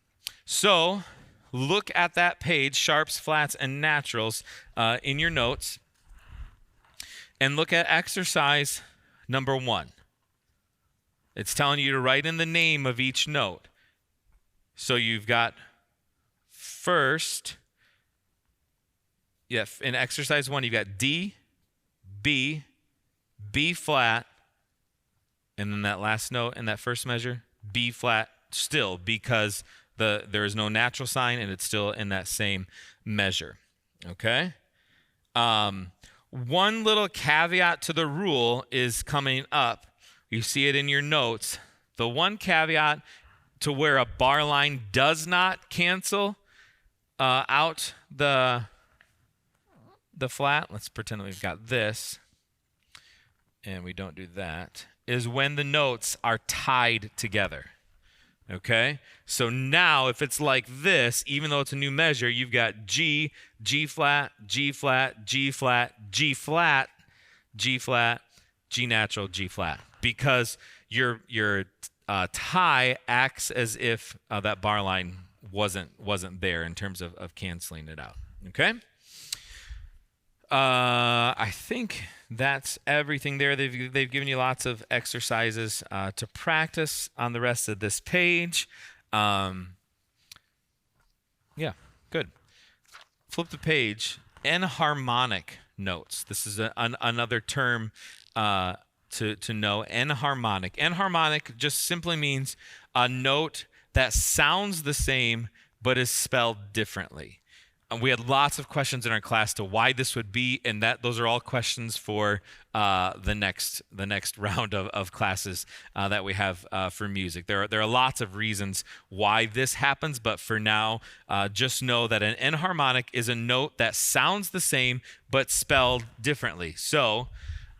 So look at that page, sharps, flats, and naturals in your notes, and look at exercise number 1. It's telling you to write in the name of each note. So you've got first, in exercise 1, you've got D, B, B flat, and then that last note in that first measure, B flat still, because there is no natural sign and it's still in that same measure. Okay? One little caveat to the rule is coming up. You see it in your notes. The one caveat to where a bar line does not cancel out the flat, let's pretend that we've got this, and we don't do that, is when the notes are tied together. Okay? So now if it's like this, even though it's a new measure, you've got G, G flat, G flat, G flat, G flat, G flat, G natural, G flat. Because your tie acts as if that bar line wasn't there in terms of canceling it out. Okay? I think that's everything there. They've given you lots of exercises to practice on the rest of this page. Yeah, good. Flip the page. Enharmonic notes. This is another term to know. Enharmonic. Enharmonic just simply means a note that sounds the same but is spelled differently. We had lots of questions in our class to why this would be, and those are all questions for the next round of classes that we have for music. There are lots of reasons why this happens, but for now, just know that an enharmonic is a note that sounds the same but spelled differently. So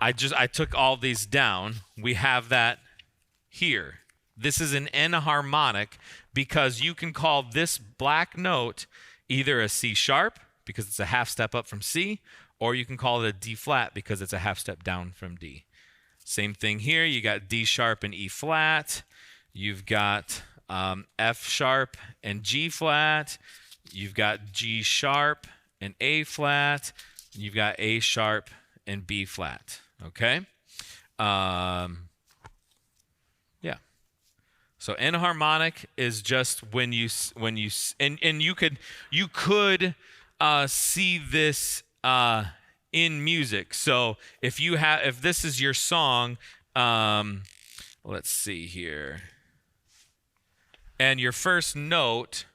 I took all these down. We have that here. This is an enharmonic because you can call this black note either a C sharp because it's a half step up from C, or you can call it a D flat because it's a half step down from D. Same thing here. You got D sharp and E flat. You've got F sharp and G flat. You've got G sharp and A flat. You've got A sharp and B flat. Okay. Yeah. So enharmonic is just when you could see this in music. So if this is your song, let's see here, and your first note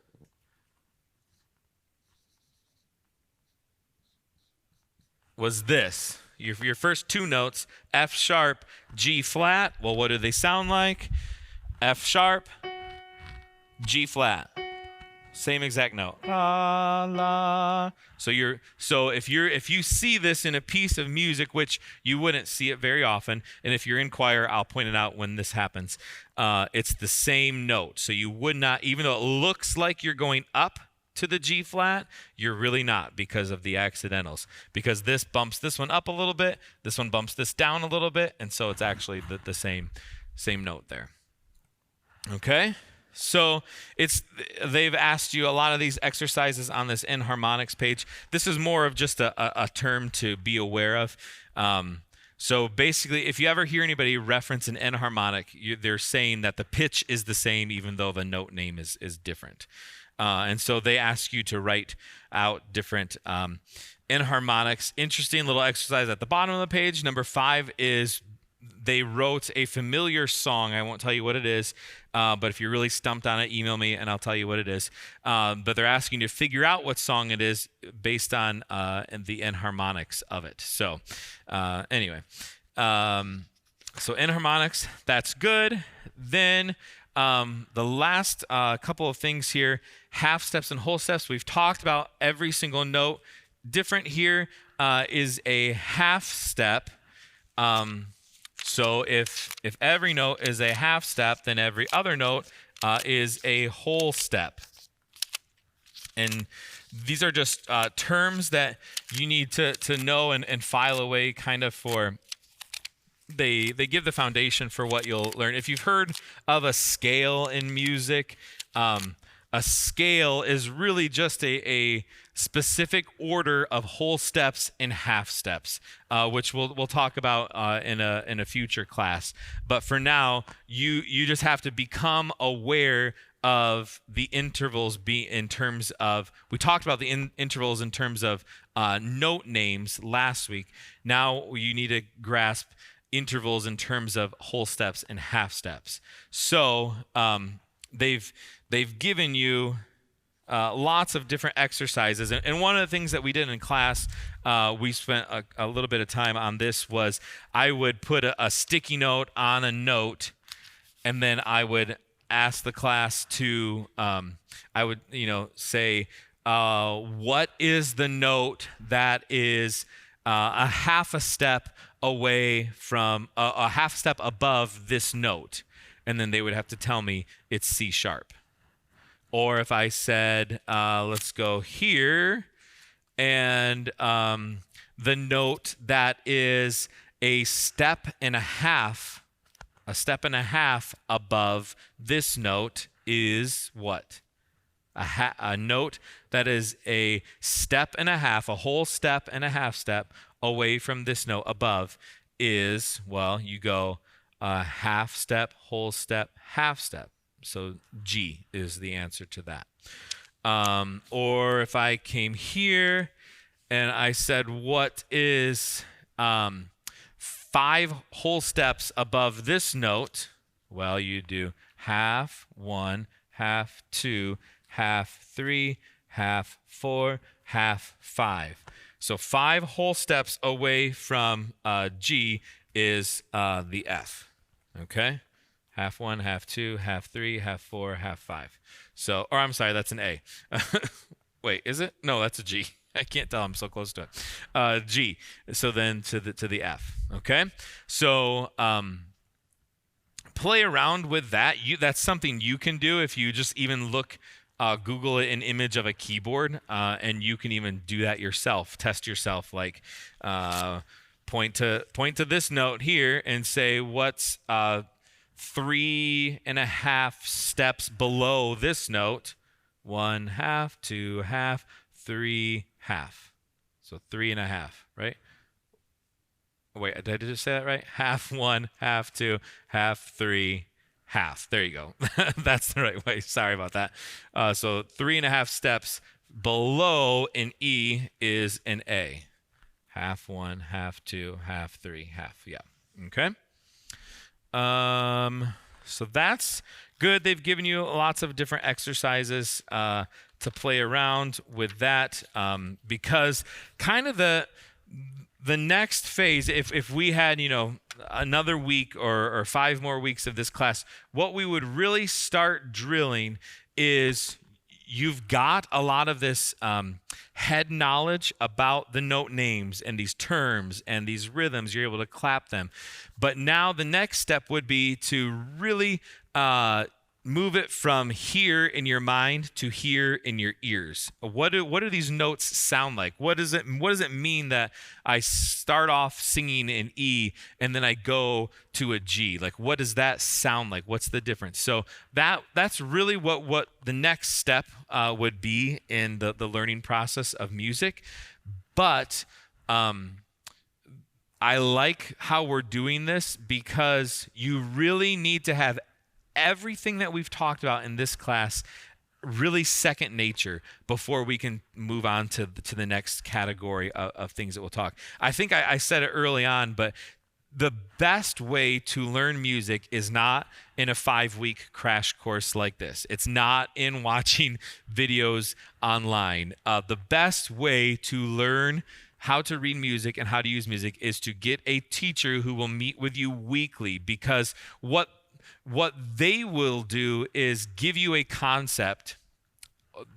was this. Your first two notes, F sharp, G flat. Well, what do they sound like? F sharp, G flat, same exact note. La la. So if you see this in a piece of music, which you wouldn't see it very often, and if you're in choir, I'll point it out when this happens. It's the same note. So you would not, even though it looks like you're going up to the G flat, you're really not because of the accidentals. Because this bumps this one up a little bit, this one bumps this down a little bit, and so it's actually the same note there. Okay, so they've asked you a lot of these exercises on this enharmonics page. This is more of just a term to be aware of. So basically, if you ever hear anybody reference an enharmonic, they're saying that the pitch is the same even though the note name is different. And so they ask you to write out different enharmonics. Interesting little exercise at the bottom of the page. Number 5 is they wrote a familiar song. I won't tell you what it is, but if you're really stumped on it, email me and I'll tell you what it is. But they're asking you to figure out what song it is based on the enharmonics of it. So anyway, so enharmonics, that's good. Then the last couple of things here, half steps and whole steps. We've talked about every single note. Different here is a half step. So if every note is a half step, then every other note is a whole step. And these are just terms that you need to know and file away kind of for. They give the foundation for what you'll learn. If you've heard of a scale in music, a scale is really just a specific order of whole steps and half steps, which we'll talk about in a future class. But for now, you just have to become aware of the intervals in terms of, we talked about the intervals in terms of note names last week. Now you need to grasp intervals in terms of whole steps and half steps. So they've given you lots of different exercises. And one of the things that we did in class, we spent a little bit of time on this, was I would put a sticky note on a note, and then I would ask the class to, I would say, what is the note that is a half a step away from, a half step above this note? And then they would have to tell me it's C sharp. Or if I said, let's go here, and the note that is a step and a half above this note is what? a note that is a step and a half, a whole step and a half step away from this note above is, well, you go half step, whole step, half step. So G is the answer to that. Or if I came here and I said, what is 5 whole steps above this note? Well, you do half 1, half 2, half 3, half 4, half 5. So 5 whole steps away from G is the F. Okay? Half 1, half 2, half 3, half 4, half 5. So, or I'm sorry, that's an A. Wait, is it? No, that's a G. I can't tell. I'm so close to it. G. So then to the F. Okay. So play around with that. That's something you can do if you just even look. Google an image of a keyboard, and you can even do that yourself. Test yourself. Like point to this note here and say what's 3.5 steps below this note. 1 half, 2 half, 3 half. So 3.5, right? Wait, did I just say that right? Half 1, half 2, half 3, half. There you go. That's the right way. Sorry about that. So 3.5 steps below an E is an A. Half 1, half 2, half 3, half. Yeah. Okay. So that's good. They've given you lots of different exercises to play around with that, because kind of the next phase, if we had, another week or 5 more weeks of this class, what we would really start drilling is you've got a lot of this head knowledge about the note names and these terms and these rhythms. You're able to clap them. But now the next step would be to really move it from here in your mind to here in your ears. What do these notes sound like? What does it mean that I start off singing an E and then I go to a G? Like, what does that sound like? What's the difference? So that's really what the next step would be in the learning process of music. But I like how we're doing this because you really need to have everything that we've talked about in this class really second nature before we can move on to the next category of things that we'll talk. I think I said it early on, but the best way to learn music is not in a 5-week crash course like this. It's not in watching videos online. The best way to learn how to read music and how to use music is to get a teacher who will meet with you weekly, because what they will do is give you a concept,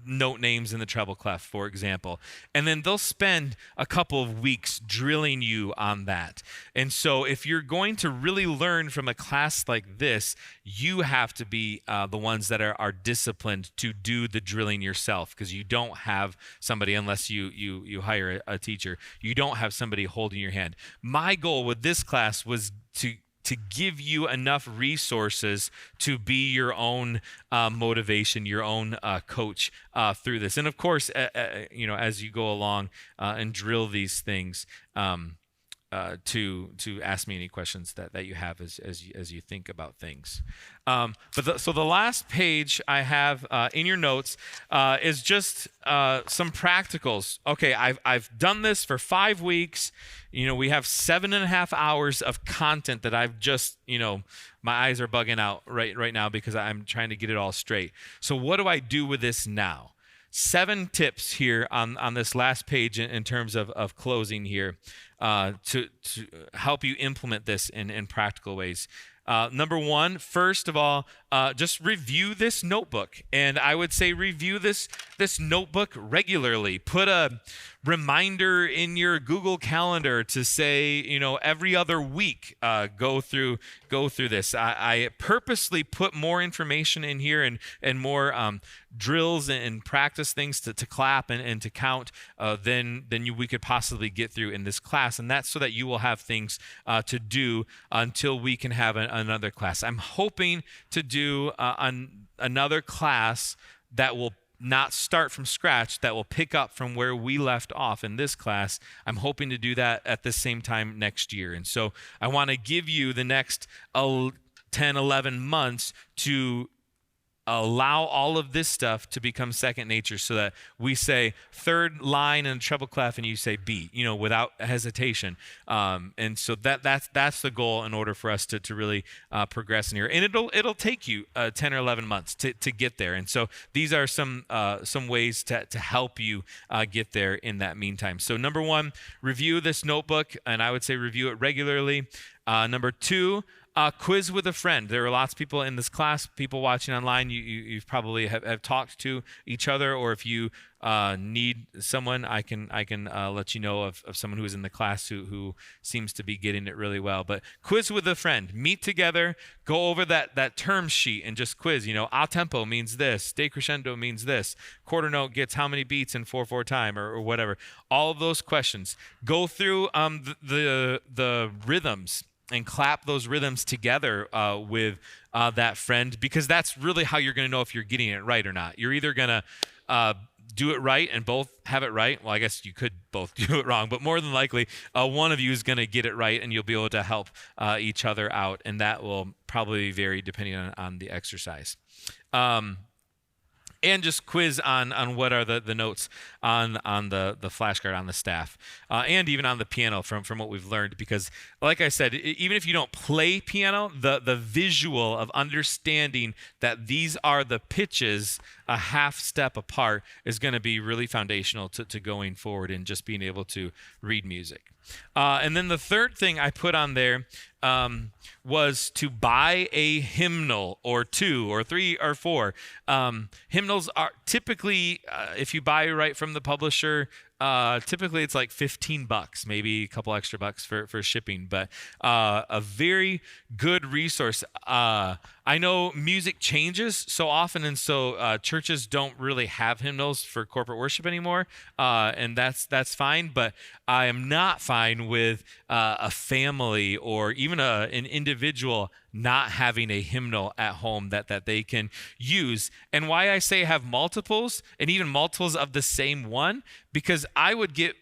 note names in the treble clef, for example, and then they'll spend a couple of weeks drilling you on that. And so if you're going to really learn from a class like this, you have to be the ones that are disciplined to do the drilling yourself, because you don't have somebody, unless you hire a teacher, you don't have somebody holding your hand. My goal with this class was to give you enough resources to be your own motivation, your own coach through this. And of course, as you go along and drill these things, to ask me any questions that you have as you think about things. So the last page I have in your notes is just some practicals. Okay, I've done this for 5 weeks. We have 7.5 hours of content that I've just, my eyes are bugging out right now because I'm trying to get it all straight. So what do I do with this now? 7 tips here on this last page in terms of closing here to help you implement this in practical ways. Number 1, first of all, just review this notebook. And I would say review this notebook regularly. Put a reminder in your Google Calendar to say, every other week, go through this. I purposely put more information in here and more drills and practice things to clap and to count than we could possibly get through in this class. And that's so that you will have things to do until we can have another class. I'm hoping to do another class that will not start from scratch, that will pick up from where we left off in this class. I'm hoping to do that at the same time next year. And so I want to give you the next 10, 11 months to allow all of this stuff to become second nature, so that we say third line in a treble clef and you say beat, without hesitation. And so that's the goal in order for us to really progress in here. And it'll take you 10 or 11 months to get there. And so these are some ways to help you get there in that meantime. So number one, review this notebook, and I would say review it regularly. Number two, quiz with a friend. There are lots of people in this class, people watching online. You probably have talked to each other, or if you need someone, I can let you know of someone who is in the class who seems to be getting it really well. But quiz with a friend. Meet together, go over that term sheet and just quiz. A tempo means this, decrescendo means this, quarter note gets how many beats in 4/4 time, or whatever. All of those questions. Go through the rhythms and clap those rhythms together with that friend, because that's really how you're going to know if you're getting it right or not. You're either going to do it right and both have it right. Well, I guess you could both do it wrong, but more than likely, one of you is going to get it right, and you'll be able to help each other out, and that will probably vary depending on the exercise. And just quiz on what are the notes on the flashcard on the staff, and even on the piano from what we've learned. Because, like I said, even if you don't play piano, the visual of understanding that these are the pitches a half step apart is going to be really foundational to going forward and just being able to read music. And then the third thing I put on there was to buy a hymnal, or 2 or 3 or 4. Hymnals are typically, if you buy right from the publisher, typically it's like $15, maybe a couple extra bucks for shipping, but a very good resource. I know music changes so often, and so churches don't really have hymnals for corporate worship anymore, and that's fine. But I am not fine with a family or even an individual not having a hymnal at home that they can use. And why I say have multiples, and even multiples of the same one, because I would get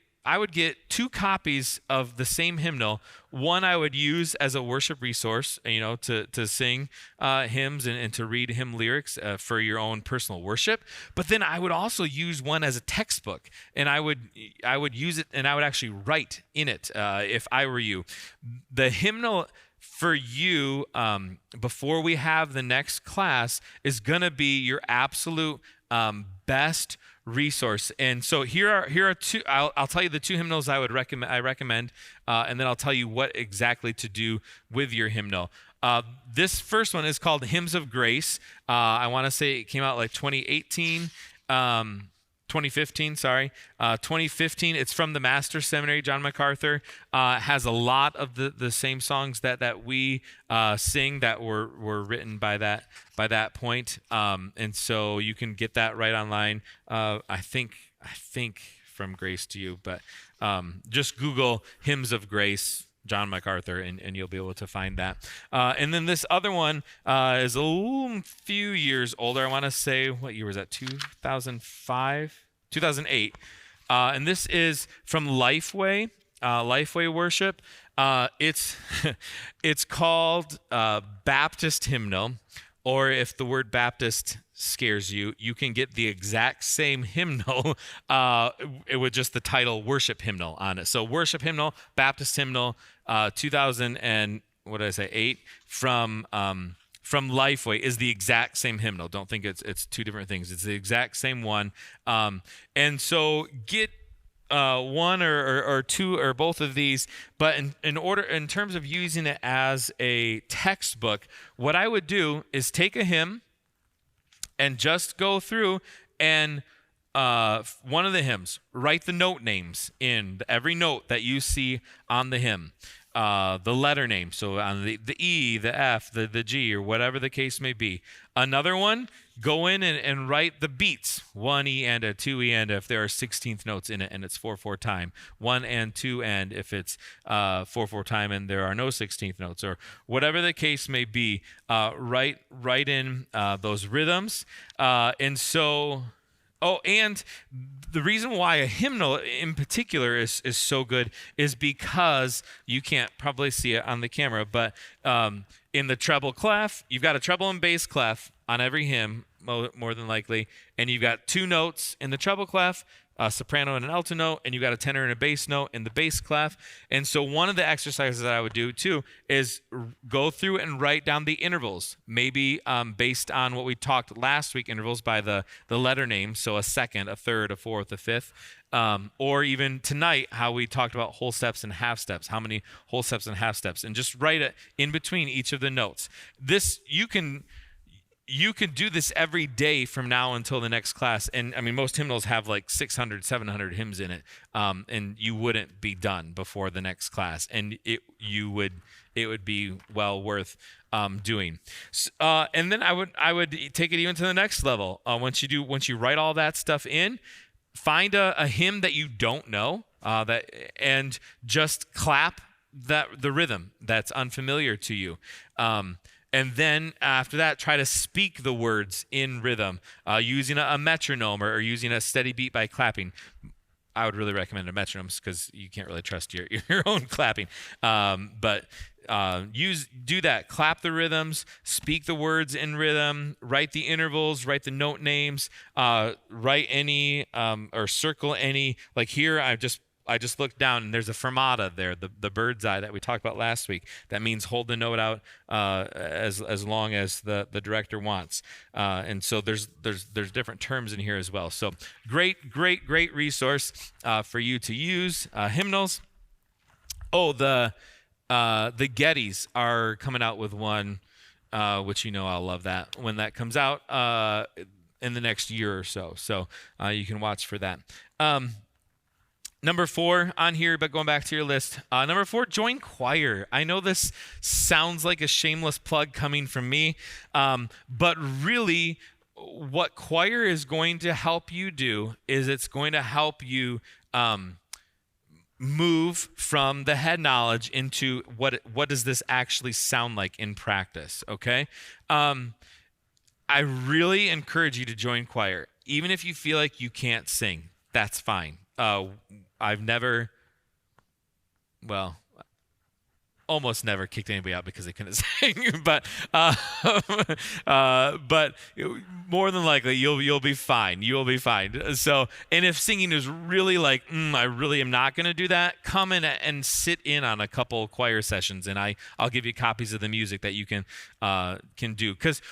2 copies of the same hymnal. One I would use as a worship resource, to sing hymns and to read hymn lyrics for your own personal worship. But then I would also use one as a textbook, and I would use it, and I would actually write in it if I were you. The hymnal for you, before we have the next class, is going to be your absolute best resource. And so here are 2. I'll tell you the 2 hymnals I recommend, and then I'll tell you what exactly to do with your hymnal. This first one is called Hymns of Grace. I want to say it came out like 2018. 2015, sorry. 2015, it's from the Master Seminary, John MacArthur. Has a lot of the same songs that we sing that were written by that point. And so you can get that right online. I think from Grace to You, but just Google Hymns of Grace, John MacArthur, and you'll be able to find that. And then this other one is a few years older. I want to say, what year was that? 2005? 2008. And this is from Lifeway, Lifeway Worship. It's called Baptist Hymnal, or if the word Baptist scares you, you can get the exact same hymnal with just the title Worship Hymnal on it. So Worship Hymnal, Baptist Hymnal, 2008 from Lifeway is the exact same hymnal. Don't think it's 2 different things. It's the exact same one. And so get 1 or 2 or both of these. But in terms of using it as a textbook, what I would do is take a hymn and just go through and one of the hymns, write the note names in every note that you see on the hymn. The letter name, so on the E, the F, the G, or whatever the case may be. Another one, go in and write the beats, 1 E and a 2 E and if there are 16th notes in it and it's 4/4 time, 1 and 2 and if it's 4/4 time and there are no 16th notes, or whatever the case may be. Write in those rhythms, and so Oh, and the reason why a hymnal in particular is so good is because you can't probably see it on the camera, but in the treble clef, you've got a treble and bass clef on every hymn, more than likely, and you've got two notes in the treble clef, a soprano and an alto note, and you got a tenor and a bass note in the bass clef. And so one of the exercises that I would do too is go through and write down the intervals, maybe based on what we talked last week, intervals by the letter name, so a second, a third, a fourth, a fifth, or even tonight how we talked about whole steps and half steps, how many whole steps and half steps, and just write it in between each of the notes. This you can do this every day from now until the next class. And I mean, most hymnals have like 600, 700 hymns in it. And you wouldn't be done before the next class. And it would be well worth doing. And then I would take it even to the next level. Once you write all that stuff in, find a hymn that you don't know, and just clap the rhythm that's unfamiliar to you. And then after that, try to speak the words in rhythm using a metronome or using a steady beat by clapping. I would really recommend a metronome because you can't really trust your own clapping. But do that. Clap the rhythms, speak the words in rhythm, write the intervals, write the note names, write any or circle any. Like here, I just looked down and there's a fermata there, the bird's eye that we talked about last week. That means hold the note out as long as the director wants. And so there's different terms in here as well. So great resource for you to use. Hymnals. Oh, the Gettys are coming out with one, which I'll love that when that comes out in the next year or so. So you can watch for that. Number 4 on here, but going back to your list. Number 4, join choir. I know this sounds like a shameless plug coming from me, but really what choir is going to help you do is it's going to help you move from the head knowledge into what does this actually sound like in practice, okay? I really encourage you to join choir. Even if you feel like you can't sing, that's fine. Almost never kicked anybody out because they couldn't sing, but more than likely you'll be fine. You'll be fine. So, and if singing is really like, I really am not going to do that, come in and sit in on a couple choir sessions, and I'll give you copies of the music that you can do. Because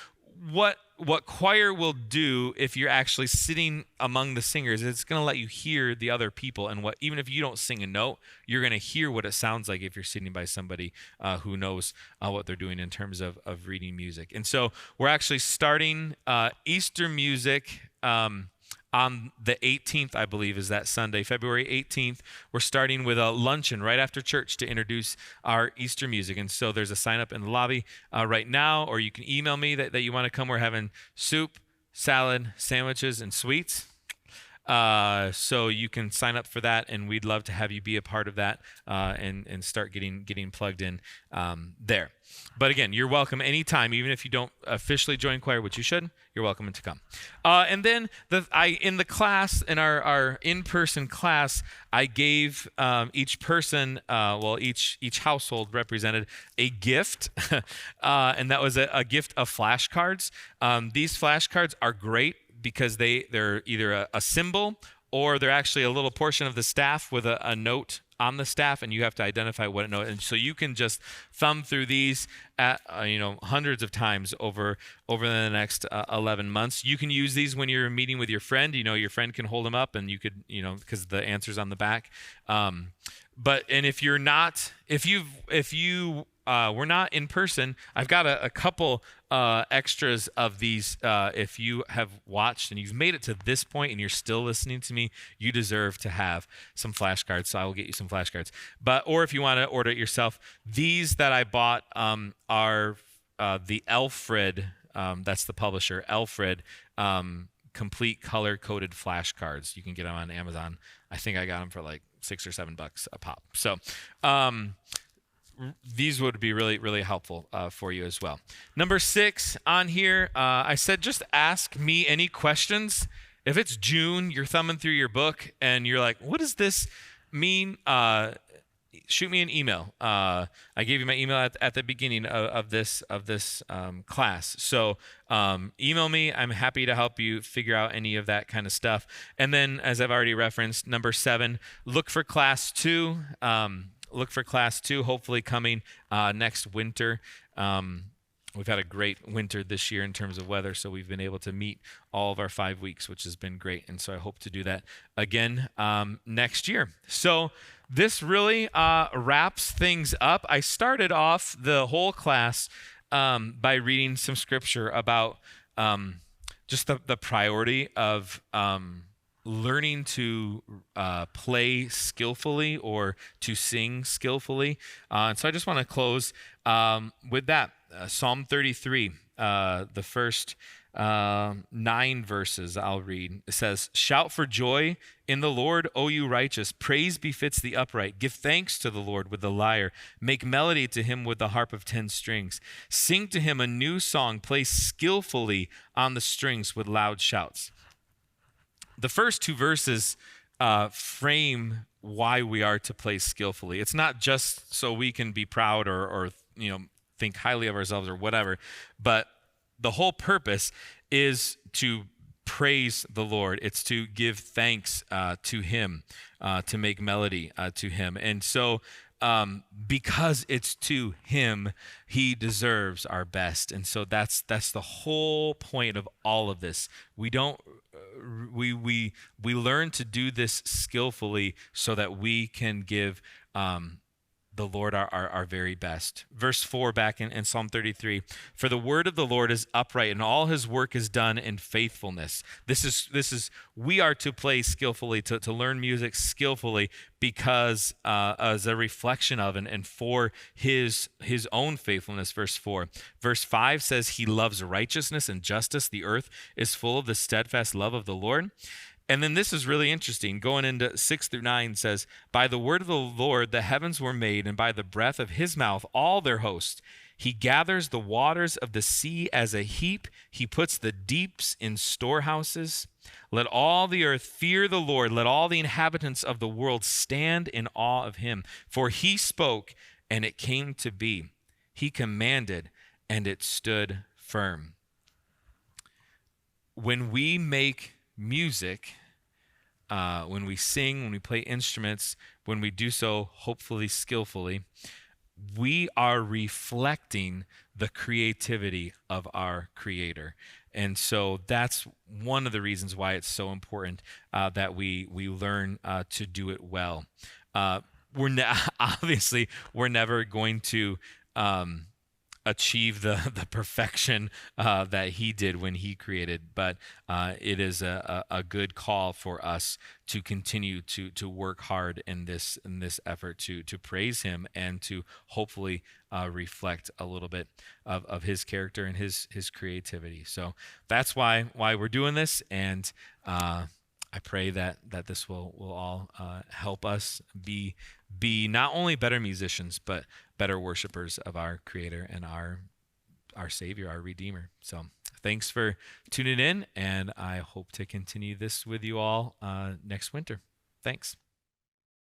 what choir will do if you're actually sitting among the singers, it's going to let you hear the other people, and even if you don't sing a note, you're going to hear what it sounds like if you're sitting by somebody who knows what they're doing in terms of reading music. And so we're actually starting Easter music on the 18th, I believe, is that Sunday, February 18th. We're starting with a luncheon right after church to introduce our Easter music. And so there's a sign up in the lobby right now, or you can email me that you want to come. We're having soup, salad, sandwiches, and sweets. So you can sign up for that, and we'd love to have you be a part of that and start getting plugged in there. But again, you're welcome anytime, even if you don't officially join choir, which you should. You're welcome to come. And then in the class, in our in-person class, I gave each person, each household represented a gift, and that was a gift of flashcards. These flashcards are great because they're either a symbol or they're actually a little portion of the staff with a note on the staff, and you have to identify what a note. And so you can just thumb through these at hundreds of times over the next 11 months. You can use these when you're meeting with your friend. Your friend can hold them up, and you could because the answer's on the back. But if you're not, if you we're not in person, I've got a couple extras of these. If you have watched and you've made it to this point and you're still listening to me, you deserve to have some flashcards. So I will get you some flashcards. Or if you want to order it yourself, these that I bought are the Alfred. That's the publisher, Alfred. Complete color-coded flashcards. You can get them on Amazon. I think I got them for like $6 or $7 a pop. So these would be really, really helpful for you as well. Number 6 on here, I said just ask me any questions If it's June, you're thumbing through your book and you're like, what does this mean? Shoot me an email. I gave you my email at the beginning of this class. So email me. I'm happy to help you figure out any of that kind of stuff. And then, as I've already referenced, number 7, look for class 2. Look for class 2, hopefully coming next winter. We've had a great winter this year in terms of weather, so we've been able to meet all of our 5 weeks, which has been great. And so I hope to do that again next year. So this really wraps things up. I started off the whole class by reading some scripture about just the priority of learning to play skillfully or to sing skillfully. And so I just want to close with that. Psalm 33, the first 9 verses I'll read. It says, "Shout for joy in the Lord, O you righteous. Praise befits the upright. Give thanks to the Lord with the lyre. Make melody to him with the harp of 10 strings. Sing to him a new song. Play skillfully on the strings with loud shouts." The first 2 verses frame why we are to play skillfully. It's not just so we can be proud or think highly of ourselves or whatever, but the whole purpose is to praise the Lord. It's to give thanks to him, to make melody to him. And so because it's to him, he deserves our best. And so that's the whole point of all of this. We learn to do this skillfully so that we can give the Lord our very best. Verse 4 back in Psalm 33, "For the word of the Lord is upright, and all his work is done in faithfulness." This is we are to play skillfully, to learn music skillfully, because as a reflection of and for his own faithfulness. Verse 4. Verse 5 says, "He loves righteousness and justice. The earth is full of the steadfast love of the Lord." And then this is really interesting. Going into 6 through 9 says, "By the word of the Lord the heavens were made, and by the breath of his mouth all their host. He gathers the waters of the sea as a heap. He puts the deeps in storehouses. Let all the earth fear the Lord. Let all the inhabitants of the world stand in awe of him. For he spoke, and it came to be. He commanded, and it stood firm." When we make music, when we sing, when we play instruments, when we do so hopefully skillfully, we are reflecting the creativity of our Creator. And so that's one of the reasons why it's so important that we learn to do it well. Obviously, we're never going to achieve the perfection that he did when he created, but it is a good call for us to continue to work hard in this effort to praise him and to hopefully reflect a little bit of his character and his creativity. So that's why we're doing this, and I pray that this will all help us be not only better musicians, but better worshipers of our Creator and our Savior, our Redeemer. So thanks for tuning in, and I hope to continue this with you all next winter. Thanks.